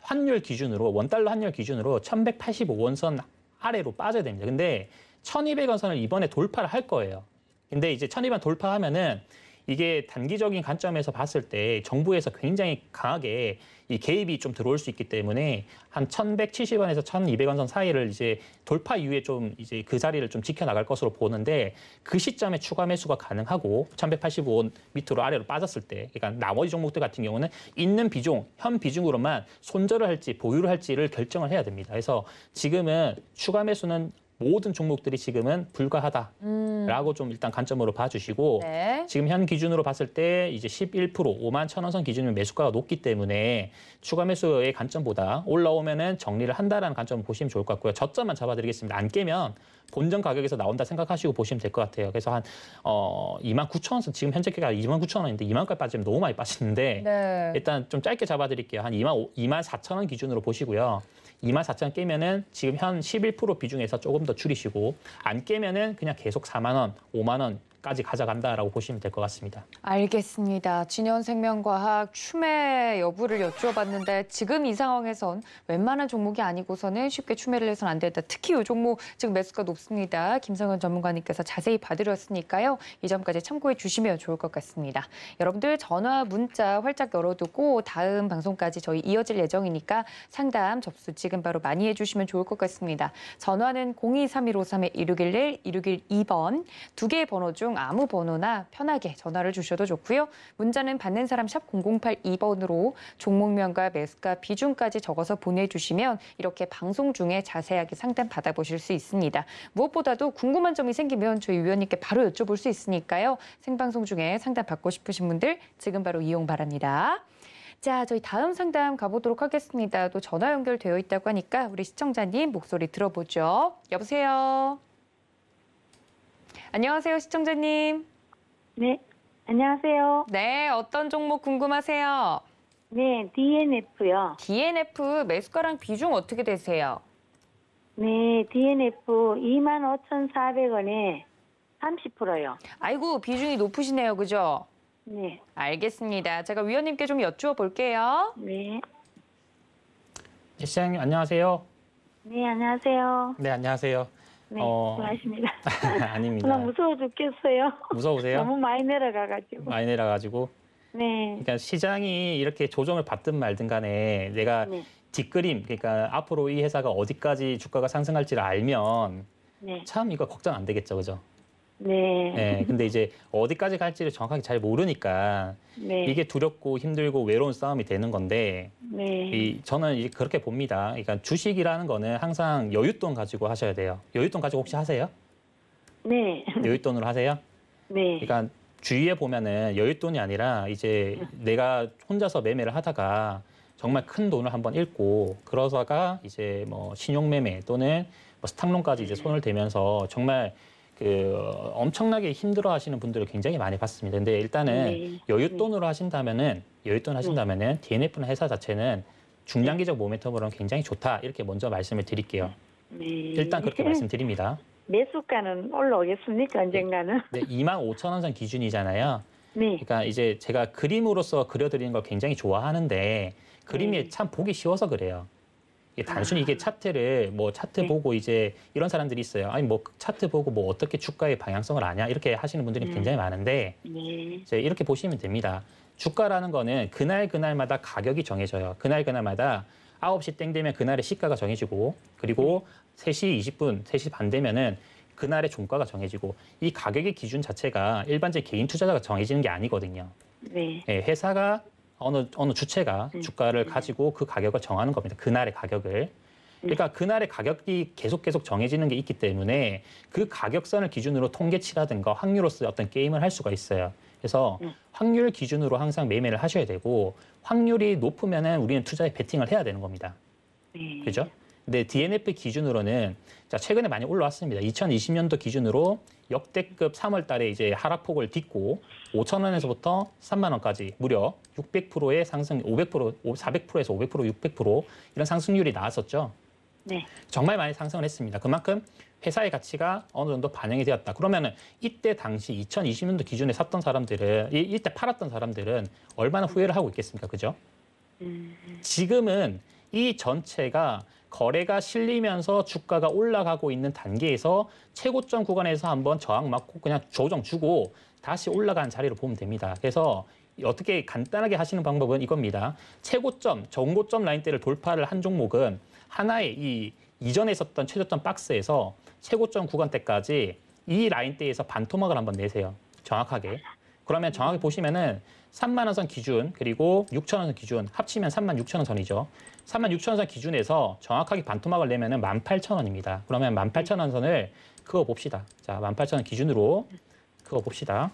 환율 기준으로 원달러 환율 기준으로 1185원 선 아래로 빠져야 됩니다. 근데 1200원 선을 이번에 돌파를 할 거예요. 근데 이제 1200원 돌파하면은 이게 단기적인 관점에서 봤을 때 정부에서 굉장히 강하게 이 개입이 좀 들어올 수 있기 때문에 한 1170원에서 1200원 선 사이를 이제 돌파 이후에 좀 이제 그 자리를 좀 지켜나갈 것으로 보는데 그 시점에 추가 매수가 가능하고 1185원 밑으로 아래로 빠졌을 때 그러니까 나머지 종목들 같은 경우는 있는 비중, 현 비중으로만 손절을 할지 보유를 할지를 결정을 해야 됩니다. 그래서 지금은 추가 매수는 모든 종목들이 지금은 불가하다라고 좀 일단 관점으로 봐주시고 네. 지금 현 기준으로 봤을 때 이제 11% 5만 1,000원 선 기준으로 매수가가 높기 때문에 추가 매수의 관점보다 올라오면은 정리를 한다라는 관점을 보시면 좋을 것 같고요. 저점만 잡아드리겠습니다. 안 깨면 본전 가격에서 나온다 생각하시고 보시면 될 것 같아요. 그래서 한 29,000원 선 지금 현재 가가 29,000원인데 2만까지 빠지면 너무 많이 빠지는데 네. 일단 좀 짧게 잡아드릴게요. 한 24,000원 기준으로 보시고요. 24,000원 깨면은 지금 현 11% 비중에서 조금 더 줄이시고 안 깨면은 그냥 계속 4만 원, 5만 원까지 가져간다라고 보시면 될 것 같습니다. 알겠습니다. 진현생명과학 추매 여부를 여쭈어봤는데 지금 이 상황에선 웬만한 종목이 아니고서는 쉽게 추매를 해서는 안 된다. 특히 이 종목 지금 매수가 높습니다. 김성현 전문가님께서 자세히 봐드렸으니까요. 이 점까지 참고해 주시면 좋을 것 같습니다. 여러분들 전화, 문자 활짝 열어두고 다음 방송까지 저희 이어질 예정이니까 상담 접수 지금 바로 많이 해주시면 좋을 것 같습니다. 전화는 023153-1611, 1612번 두 개의 번호 중 아무 번호나 편하게 전화를 주셔도 좋고요. 문자는 받는 사람 샵 0082번으로 종목명과 매수가 비중까지 적어서 보내주시면 이렇게 방송 중에 자세하게 상담 받아보실 수 있습니다. 무엇보다도 궁금한 점이 생기면 저희 위원님께 바로 여쭤볼 수 있으니까요. 생방송 중에 상담 받고 싶으신 분들 지금 바로 이용 바랍니다. 자, 저희 다음 상담 가보도록 하겠습니다. 또 전화 연결되어 있다고 하니까 우리 시청자님 목소리 들어보죠. 여보세요. 안녕하세요, 시청자님. 네, 안녕하세요. 네, 어떤 종목 궁금하세요? 네, DNF요. DNF 매수가랑 비중 어떻게 되세요? 네, DNF 25,400원에 30%요. 아이고, 비중이 높으시네요, 그죠? 네, 알겠습니다. 제가 위원님께 좀 여쭈어 볼게요. 네. 시장님 안녕하세요. 네, 안녕하세요. 네, 안녕하세요. 네, 수고하십니다. 아닙니다. 나 무서워 죽겠어요. 무서우세요? 너무 많이 내려가가지고. 많이 내려가지고. 네, 그러니까 시장이 이렇게 조정을 받든 말든 간에 내가 네, 뒷그림, 그러니까 앞으로 이 회사가 어디까지 주가가 상승할지를 알면 네, 참 이거 걱정 안 되겠죠, 그죠? 네, 네, 근데 이제 어디까지 갈지를 정확하게 잘 모르니까 네, 이게 두렵고 힘들고 외로운 싸움이 되는 건데 네, 저는 이제 그렇게 봅니다. 그러니까 주식이라는 거는 항상 여윳돈 가지고 하셔야 돼요. 여윳돈 가지고 혹시 하세요? 네, 여윳돈으로 하세요? 네, 그러니까 주위에 보면은 여윳돈이 아니라 이제 내가 혼자서 매매를 하다가 정말 큰 돈을 한번 잃고 그러다가 이제 뭐 신용매매 또는 뭐 스탁론까지 이제 손을 대면서 정말 그 엄청나게 힘들어하시는 분들을 굉장히 많이 봤습니다. 근데 일단은 네. 여윳돈으로 하신다면은 DNF는 회사 자체는 중장기적 모멘텀으로는 굉장히 좋다 이렇게 먼저 말씀을 드릴게요. 네. 일단 그렇게 말씀드립니다. 매수가는 올라오겠습니까, 언젠가는? 네, 25,000원 선 기준이잖아요. 네, 그러니까 이제 제가 그림으로서 그려드리는 걸 굉장히 좋아하는데 그림이 참 보기 쉬워서 그래요. 이게 단순히 이게 차트를 뭐 차트 네. 보고 이제 이런 사람들이 있어요. 아니 뭐 차트 보고 뭐 어떻게 주가의 방향성을 아냐 이렇게 하시는 분들이 굉장히 많은데 네, 이제 이렇게 보시면 됩니다. 주가라는 거는 그날마다 가격이 정해져요. 그날마다 9시 땡 되면 그날의 시가가 정해지고 그리고 3시 20분, 3시 반 되면은 그날의 종가가 정해지고 이 가격의 기준 자체가 일반적인 개인 투자자가 정해지는 게 아니거든요. 네, 예, 회사가 어느 주체가 주가를 가지고 그 가격을 정하는 겁니다. 그날의 가격을. 그러니까 그날의 가격이 계속 정해지는 게 있기 때문에 그 가격선을 기준으로 통계치라든가 확률로서의 어떤 게임을 할 수가 있어요. 그래서 확률 기준으로 항상 매매를 하셔야 되고 확률이 높으면은 우리는 투자에 베팅을 해야 되는 겁니다. 네. 그죠? 근데 DNF 기준으로는 자, 최근에 많이 올라왔습니다. 2020년도 기준으로 역대급 3월 달에 이제 하락폭을 딛고 5천 원에서부터 3만 원까지 무려 600%의 상승, 500%, 400%에서 500%, 600% 이런 상승률이 나왔었죠. 네. 정말 많이 상승을 했습니다. 그만큼 회사의 가치가 어느 정도 반영이 되었다. 그러면은 이때 당시 2020년도 기준에 샀던 사람들은 이때 팔았던 사람들은 얼마나 후회를 하고 있겠습니까? 그죠? 지금은 이 전체가 거래가 실리면서 주가가 올라가고 있는 단계에서 최고점 구간에서 한번 저항 맞고 그냥 조정 주고 다시 올라간 자리로 보면 됩니다. 그래서 어떻게 간단하게 하시는 방법은 이겁니다. 최고점, 정고점 라인대를 돌파를 한 종목은 하나의 이 이전에 있었던 최저점 박스에서 최고점 구간대까지 이 라인대에서 반토막을 한번 내세요. 정확하게. 그러면 정확히 보시면은 3만 원 선 기준 그리고 6천 원 선 기준 합치면 3만 6천 원 선이죠. 3만 6천 원 선 기준에서 정확하게 반토막을 내면은 18,000원입니다. 그러면 18,000원 선을 그어 봅시다. 자, 18,000원 기준으로 그어 봅시다.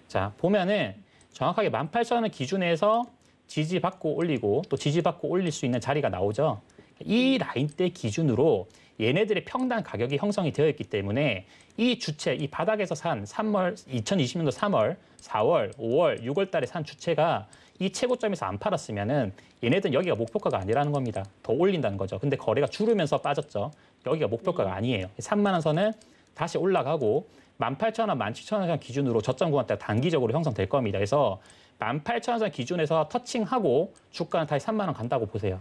자, 보면은 정확하게 18,000원 기준에서 지지받고 올리고 또 지지받고 올릴 수 있는 자리가 나오죠. 이 라인대 기준으로 얘네들의 평단 가격이 형성이 되어 있기 때문에 이 주체, 이 바닥에서 산 2020년도 3월, 4월, 5월, 6월 달에 산 주체가 이 최고점에서 안 팔았으면은 얘네들은 여기가 목표가가 아니라는 겁니다. 더 올린다는 거죠. 근데 거래가 줄으면서 빠졌죠. 여기가 목표가가 아니에요. 3만 원 선은 다시 올라가고 18,000원, 17,000원 기준으로 저점 구간대가 단기적으로 형성될 겁니다. 그래서 18,000원 선 기준에서 터칭하고 주가는 다시 3만 원 간다고 보세요.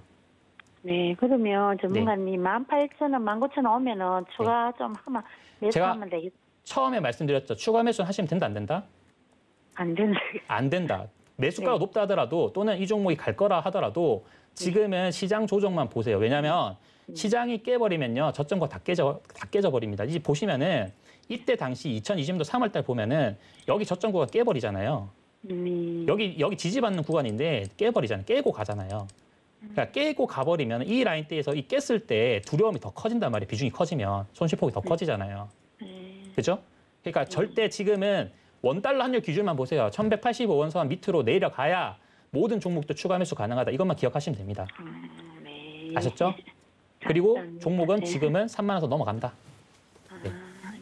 네, 그러면 전문가님 18,000원, 19,000원 오면은 추가 좀 하면 매수하면 되겠. 처음에 말씀드렸죠. 추가 매수 하시면 된다, 안 된다? 안 된다. 안 된다. 매수가가 네. 높다 하더라도 또는 이 종목이 갈 거라 하더라도 지금은 시장 조정만 보세요. 왜냐하면 시장이 깨버리면요. 저점과 다 깨져 버립니다. 이제 보시면은 이때 당시 2020년도 3월 달 보면은 여기 저점구가 깨버리잖아요. 여기 지지받는 구간인데 깨버리잖아요. 깨고 가잖아요. 그러니까 깨고 가버리면 이 라인대에서 이 깼을 때 두려움이 더 커진단 말이에요. 비중이 커지면 손실폭이 더 커지잖아요. 그죠? 그러니까 절대 지금은 원달러 환율 기준만 보세요. 1185원 선 밑으로 내려가야 모든 종목도 추가 매수 가능하다. 이것만 기억하시면 됩니다. 네. 아셨죠? 그리고 감사합니다. 종목은 네. 지금은 3만 원 선 넘어간다. 네.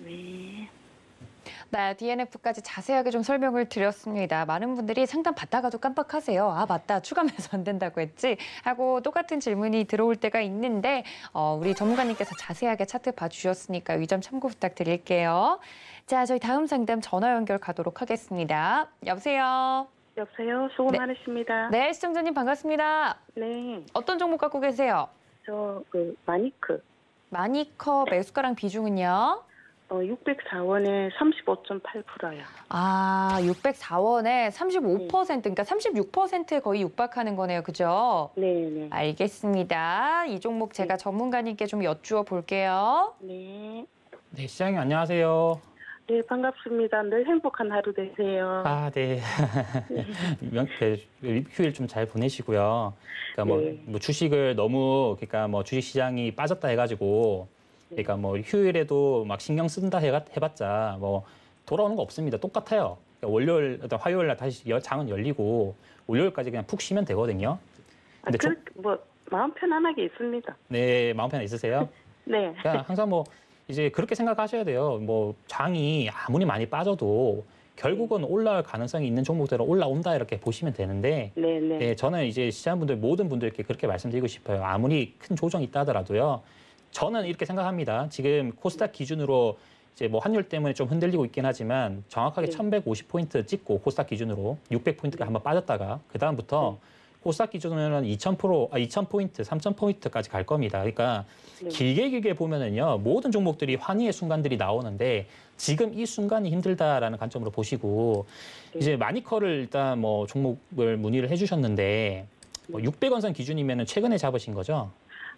네. 네, DNF까지 자세하게 좀 설명을 드렸습니다. 많은 분들이 상담 받다가도 깜빡하세요. 아, 맞다. 추가 매수 안 된다고 했지? 하고 똑같은 질문이 들어올 때가 있는데 우리 전문가님께서 자세하게 차트 봐주셨으니까 이 점 참고 부탁드릴게요. 자, 저희 다음 상담 전화 연결 가도록 하겠습니다. 여보세요? 여보세요. 수고 네. 많으십니다. 네, 시청자님 반갑습니다. 네. 어떤 종목 갖고 계세요? 저 마니크 마니커 매수가랑 비중은요? 604원에 35.8%요. 아, 604원에 35%, 그러니까 36%에 거의 육박하는 거네요. 그죠? 네. 알겠습니다. 이 종목 제가 전문가님께 좀 여쭈어 볼게요. 네. 네, 시장님 안녕하세요. 네, 반갑습니다. 늘 행복한 하루 되세요. 아, 네. 휴일 좀 잘 보내시고요. 그러니까 네. 뭐 주식을 너무 그러니까 뭐 주식 시장이 빠졌다 해가지고 그러니까 뭐 휴일에도 막 신경 쓴다 해봤자 뭐 돌아오는 거 없습니다. 똑같아요. 그러니까 월요일, 화요일 날 다시 장은 열리고 월요일까지 그냥 푹 쉬면 되거든요. 근데 마음 편안하게 있습니다. 네, 마음 편안 있으세요? 네. 그냥 항상 뭐 이제 그렇게 생각하셔야 돼요. 뭐 장이 아무리 많이 빠져도 결국은 올라올 가능성이 있는 종목들은 올라온다 이렇게 보시면 되는데 네. 네, 저는 이제 시장분들 모든 분들께 그렇게 말씀드리고 싶어요. 아무리 큰 조정이 있다 하더라도요. 저는 이렇게 생각합니다. 지금 코스닥 기준으로 이제 뭐 환율 때문에 좀 흔들리고 있긴 하지만 정확하게 1150포인트 찍고 코스닥 기준으로 600포인트가 한번 빠졌다가 그다음부터 코스닥 기준으로는 2000포인트, 3000포인트까지 갈 겁니다. 그러니까 길게 보면은요. 모든 종목들이 환희의 순간들이 나오는데 지금 이 순간이 힘들다라는 관점으로 보시고 이제 마니커를 일단 뭐 종목을 문의를 해주셨는데 뭐 600원 선 기준이면은 최근에 잡으신 거죠?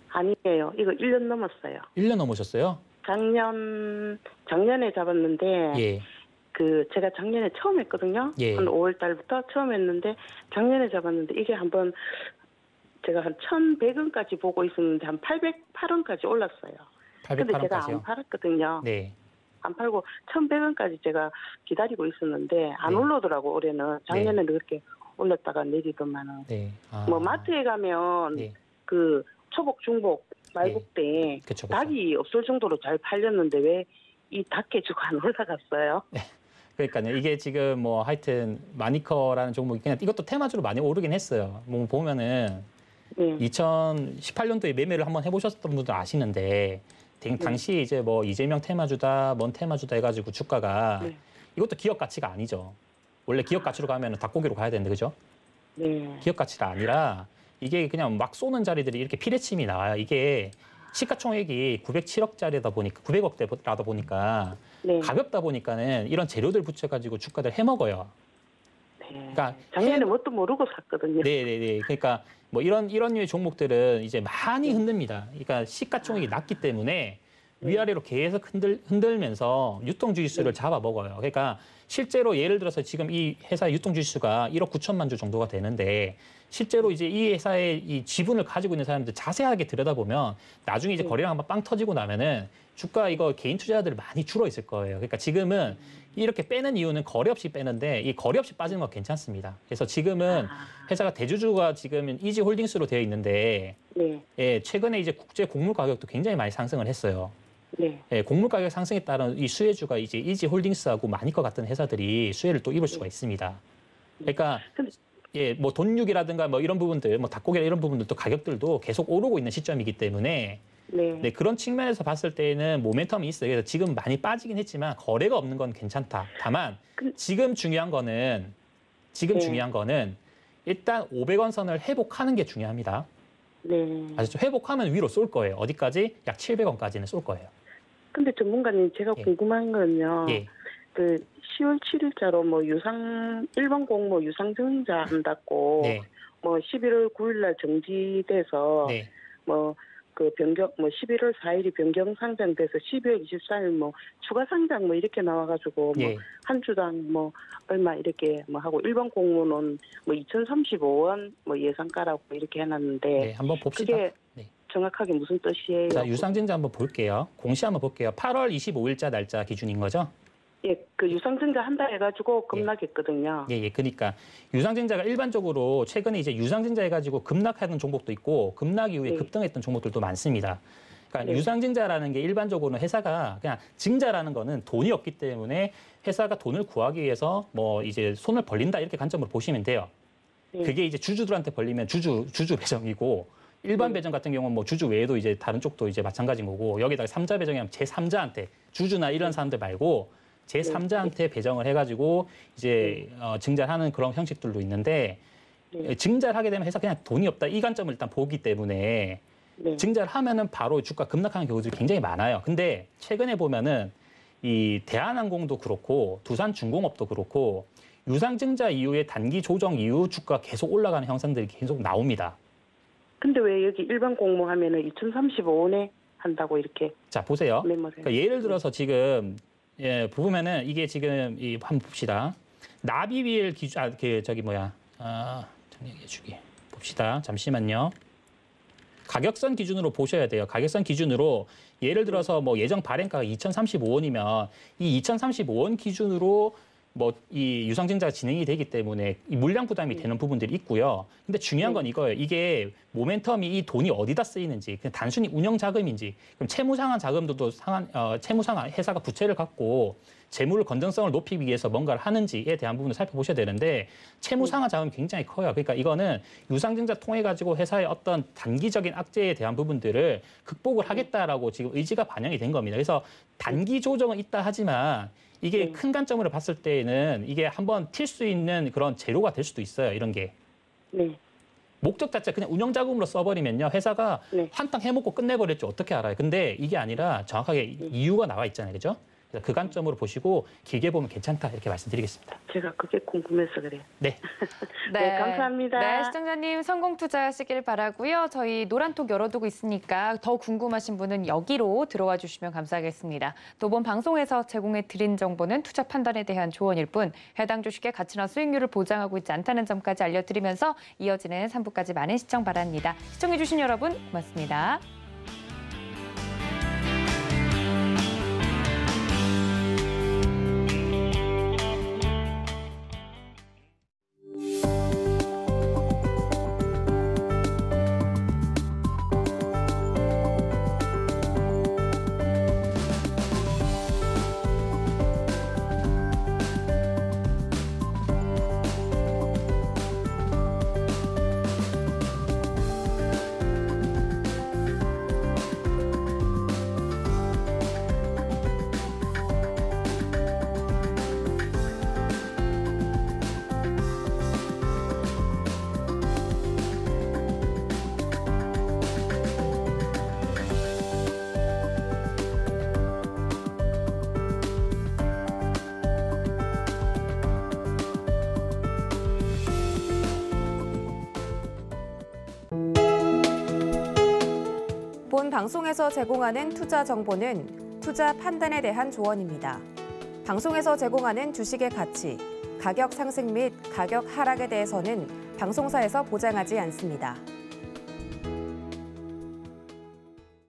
아니에요. 이거 1년 넘었어요. 1년 넘으셨어요? 작년에 잡았는데 예. 제가 작년에 처음 했거든요. 예. 한 5월 달부터 처음 했는데 작년에 잡았는데 이게 한번 제가 한 1,100원까지 보고 있었는데 한 808원까지 올랐어요. 근데 제가 안 808원까지요? 팔았거든요. 네. 안 팔고 1,100원까지 제가 기다리고 있었는데 안 네. 올라오더라고 올해는. 작년에는 그렇게 올렸다가 내리더만은. 네. 아. 뭐 마트에 가면 네. 초복, 중복, 말복 때 그쵸. 닭이 없을 정도로 잘 팔렸는데 왜 이 닭해주가 안 올라갔어요. 그러니까요. 이게 지금 뭐 하여튼 마니커라는 종목이 그냥 이것도 테마주로 많이 오르긴 했어요. 뭐 보면은 네. 2018년도에 매매를 한번 해보셨던 분들 아시는데 당시 이제 뭐 이재명 테마주다, 뭔 테마주다 해가지고 주가가 네. 이것도 기업 가치가 아니죠. 원래 기업 가치로 가면 닭고기로 가야 되는데 그죠? 네. 기업 가치가 아니라 이게 그냥 막 쏘는 자리들이 이렇게 피레침이 나와요. 이게 시가총액이 907억짜리다 보니까 900억대라다 보니까 네. 가볍다 보니까는 이런 재료들 붙여가지고 주가들 해먹어요. 네. 그러니까 작년에 뭣도 모르고 샀거든요. 네네네. 그러니까 뭐 이런 류의 종목들은 이제 많이 흔듭니다. 그러니까 시가총액이 낮기 때문에 위아래로 계속 흔들면서 유통주의수를 잡아먹어요. 그러니까 실제로 예를 들어서 지금 이 회사의 유통주의수가 1억 9천만 주 정도가 되는데 실제로 이제 이 회사의 이 지분을 가지고 있는 사람들 자세하게 들여다보면 나중에 이제 거래량 한번 빵 터지고 나면은 주가 이거 개인 투자자들 많이 줄어 있을 거예요. 그러니까 지금은 이렇게 빼는 이유는 거래 없이 빼는데 이 거래 없이 빠지는 건 괜찮습니다. 그래서 지금은 회사가 대주주가 지금 이지홀딩스로 되어 있는데 네. 예, 최근에 이제 국제 곡물 가격도 굉장히 많이 상승을 했어요. 네. 예, 곡물 가격 상승에 따른 이 수혜주가 이제 이지홀딩스하고 마니커 같은 회사들이 수혜를 또 입을 수가 있습니다. 그러니까 예, 뭐 돈육이라든가 뭐 이런 부분들, 뭐 닭고기 이런 부분들도 가격들도 계속 오르고 있는 시점이기 때문에 네, 그런 측면에서 봤을 때는 모멘텀이 있어요. 그래서 지금 많이 빠지긴 했지만 거래가 없는 건 괜찮다. 다만 지금 중요한 거는 일단 500원 선을 회복하는 게 중요합니다. 네. 아시죠? 회복하면 위로 쏠 거예요. 어디까지? 약 700원까지는 쏠 거예요. 근데 전문가님 제가 예. 궁금한 건요. 예. 그 10월 7일자로 뭐 일반 공모 유상증자 한다고 네. 뭐 11월 9일 날 정지돼서 네. 뭐 그 변경 뭐 11월 4일이 변경 상장돼서 12월 24일 뭐 추가 상장 뭐 이렇게 나와가지고 뭐 예. 한 주당 뭐 얼마 이렇게 뭐 하고 일반 공모는 뭐 2,035원 뭐 예상가라고 이렇게 해놨는데 네, 한번 봅시다. 그게 네. 정확하게 무슨 뜻이에요? 자, 유상증자 한번 볼게요. 공시 한번 볼게요. 8월 25일자 날짜 기준인 거죠? 예, 그 유상증자 한다 해가지고 급락했거든요. 예, 예. 그러니까 유상증자가 일반적으로 최근에 이제 유상증자 해가지고 급락하는 종목도 있고 급락 이후에 네. 급등했던 종목들도 많습니다. 그러니까 네. 유상증자라는 게 일반적으로는 회사가 그냥 증자라는 거는 돈이 없기 때문에 회사가 돈을 구하기 위해서 뭐 이제 손을 벌린다 이렇게 관점으로 보시면 돼요. 네. 그게 이제 주주들한테 벌리면 주주 배정이고 일반 배정 같은 경우는 뭐 주주 외에도 이제 다른 쪽도 이제 마찬가지인 거고 여기다가 3자 배정이면 제3자한테 주주나 이런 사람들 말고 제3자한테 배정을 해가지고 이제 증자하는 그런 형식들도 있는데 증자를 하게 되면 회사 그냥 돈이 없다 이 관점을 일단 보기 때문에 증자를 하면은 바로 주가 급락하는 경우들이 굉장히 많아요. 근데 최근에 보면은 이 대한항공도 그렇고 두산중공업도 그렇고 유상증자 이후에 단기 조정 이후 주가 계속 올라가는 형상들이 계속 나옵니다. 근데 왜 여기 일반 공모하면은 2,035원에 한다고 이렇게 자 보세요. 메모를 그러니까 예를 들어서 지금 예 보면은 이게 지금 이 한번 봅시다. 나비빌 기준 정리해 주기 봅시다. 잠시만요. 가격선 기준으로 보셔야 돼요. 가격선 기준으로 예를 들어서 뭐 예정 발행가가 2,035원이면 이 2,035원 기준으로 뭐 이 유상증자가 진행이 되기 때문에 이 물량 부담이 되는 부분들이 있고요. 근데 중요한 건 이거예요. 이게 모멘텀이 이 돈이 어디다 쓰이는지, 그냥 단순히 운영 자금인지, 그럼 채무상환 자금도 채무상환 회사가 부채를 갖고 재물 건전성을 높이기 위해서 뭔가를 하는지에 대한 부분을 살펴보셔야 되는데 채무상환 자금이 굉장히 커요. 그러니까 이거는 유상증자 통해 가지고 회사의 어떤 단기적인 악재에 대한 부분들을 극복을 하겠다라고 지금 의지가 반영이 된 겁니다. 그래서 단기 조정은 있다 하지만 이게 큰 관점으로 봤을 때는 이게 한번 튈 수 있는 그런 재료가 될 수도 있어요. 이런 게. 네. 목적 자체 그냥 운영 자금으로 써버리면요. 회사가 한탕 해먹고 끝내버릴지 어떻게 알아요. 근데 이게 아니라 정확하게 이유가 나와 있잖아요. 그죠? 그래서 그 관점으로 보시고 길게 보면 괜찮다 이렇게 말씀드리겠습니다. 제가 그게 궁금해서 그래요. 네. 네, 감사합니다. 네, 시청자님 성공 투자하시길 바라고요. 저희 노란톡 열어두고 있으니까 더 궁금하신 분은 여기로 들어와 주시면 감사하겠습니다. 또 본 방송에서 제공해 드린 정보는 투자 판단에 대한 조언일 뿐 해당 주식의 가치나 수익률을 보장하고 있지 않다는 점까지 알려드리면서 이어지는 3부까지 많은 시청 바랍니다. 시청해 주신 여러분 고맙습니다. 본 방송에서 제공하는 투자 정보는 투자 판단에 대한 조언입니다. 방송에서 제공하는 주식의 가치, 가격 상승 및 가격 하락에 대해서는 방송사에서 보장하지 않습니다.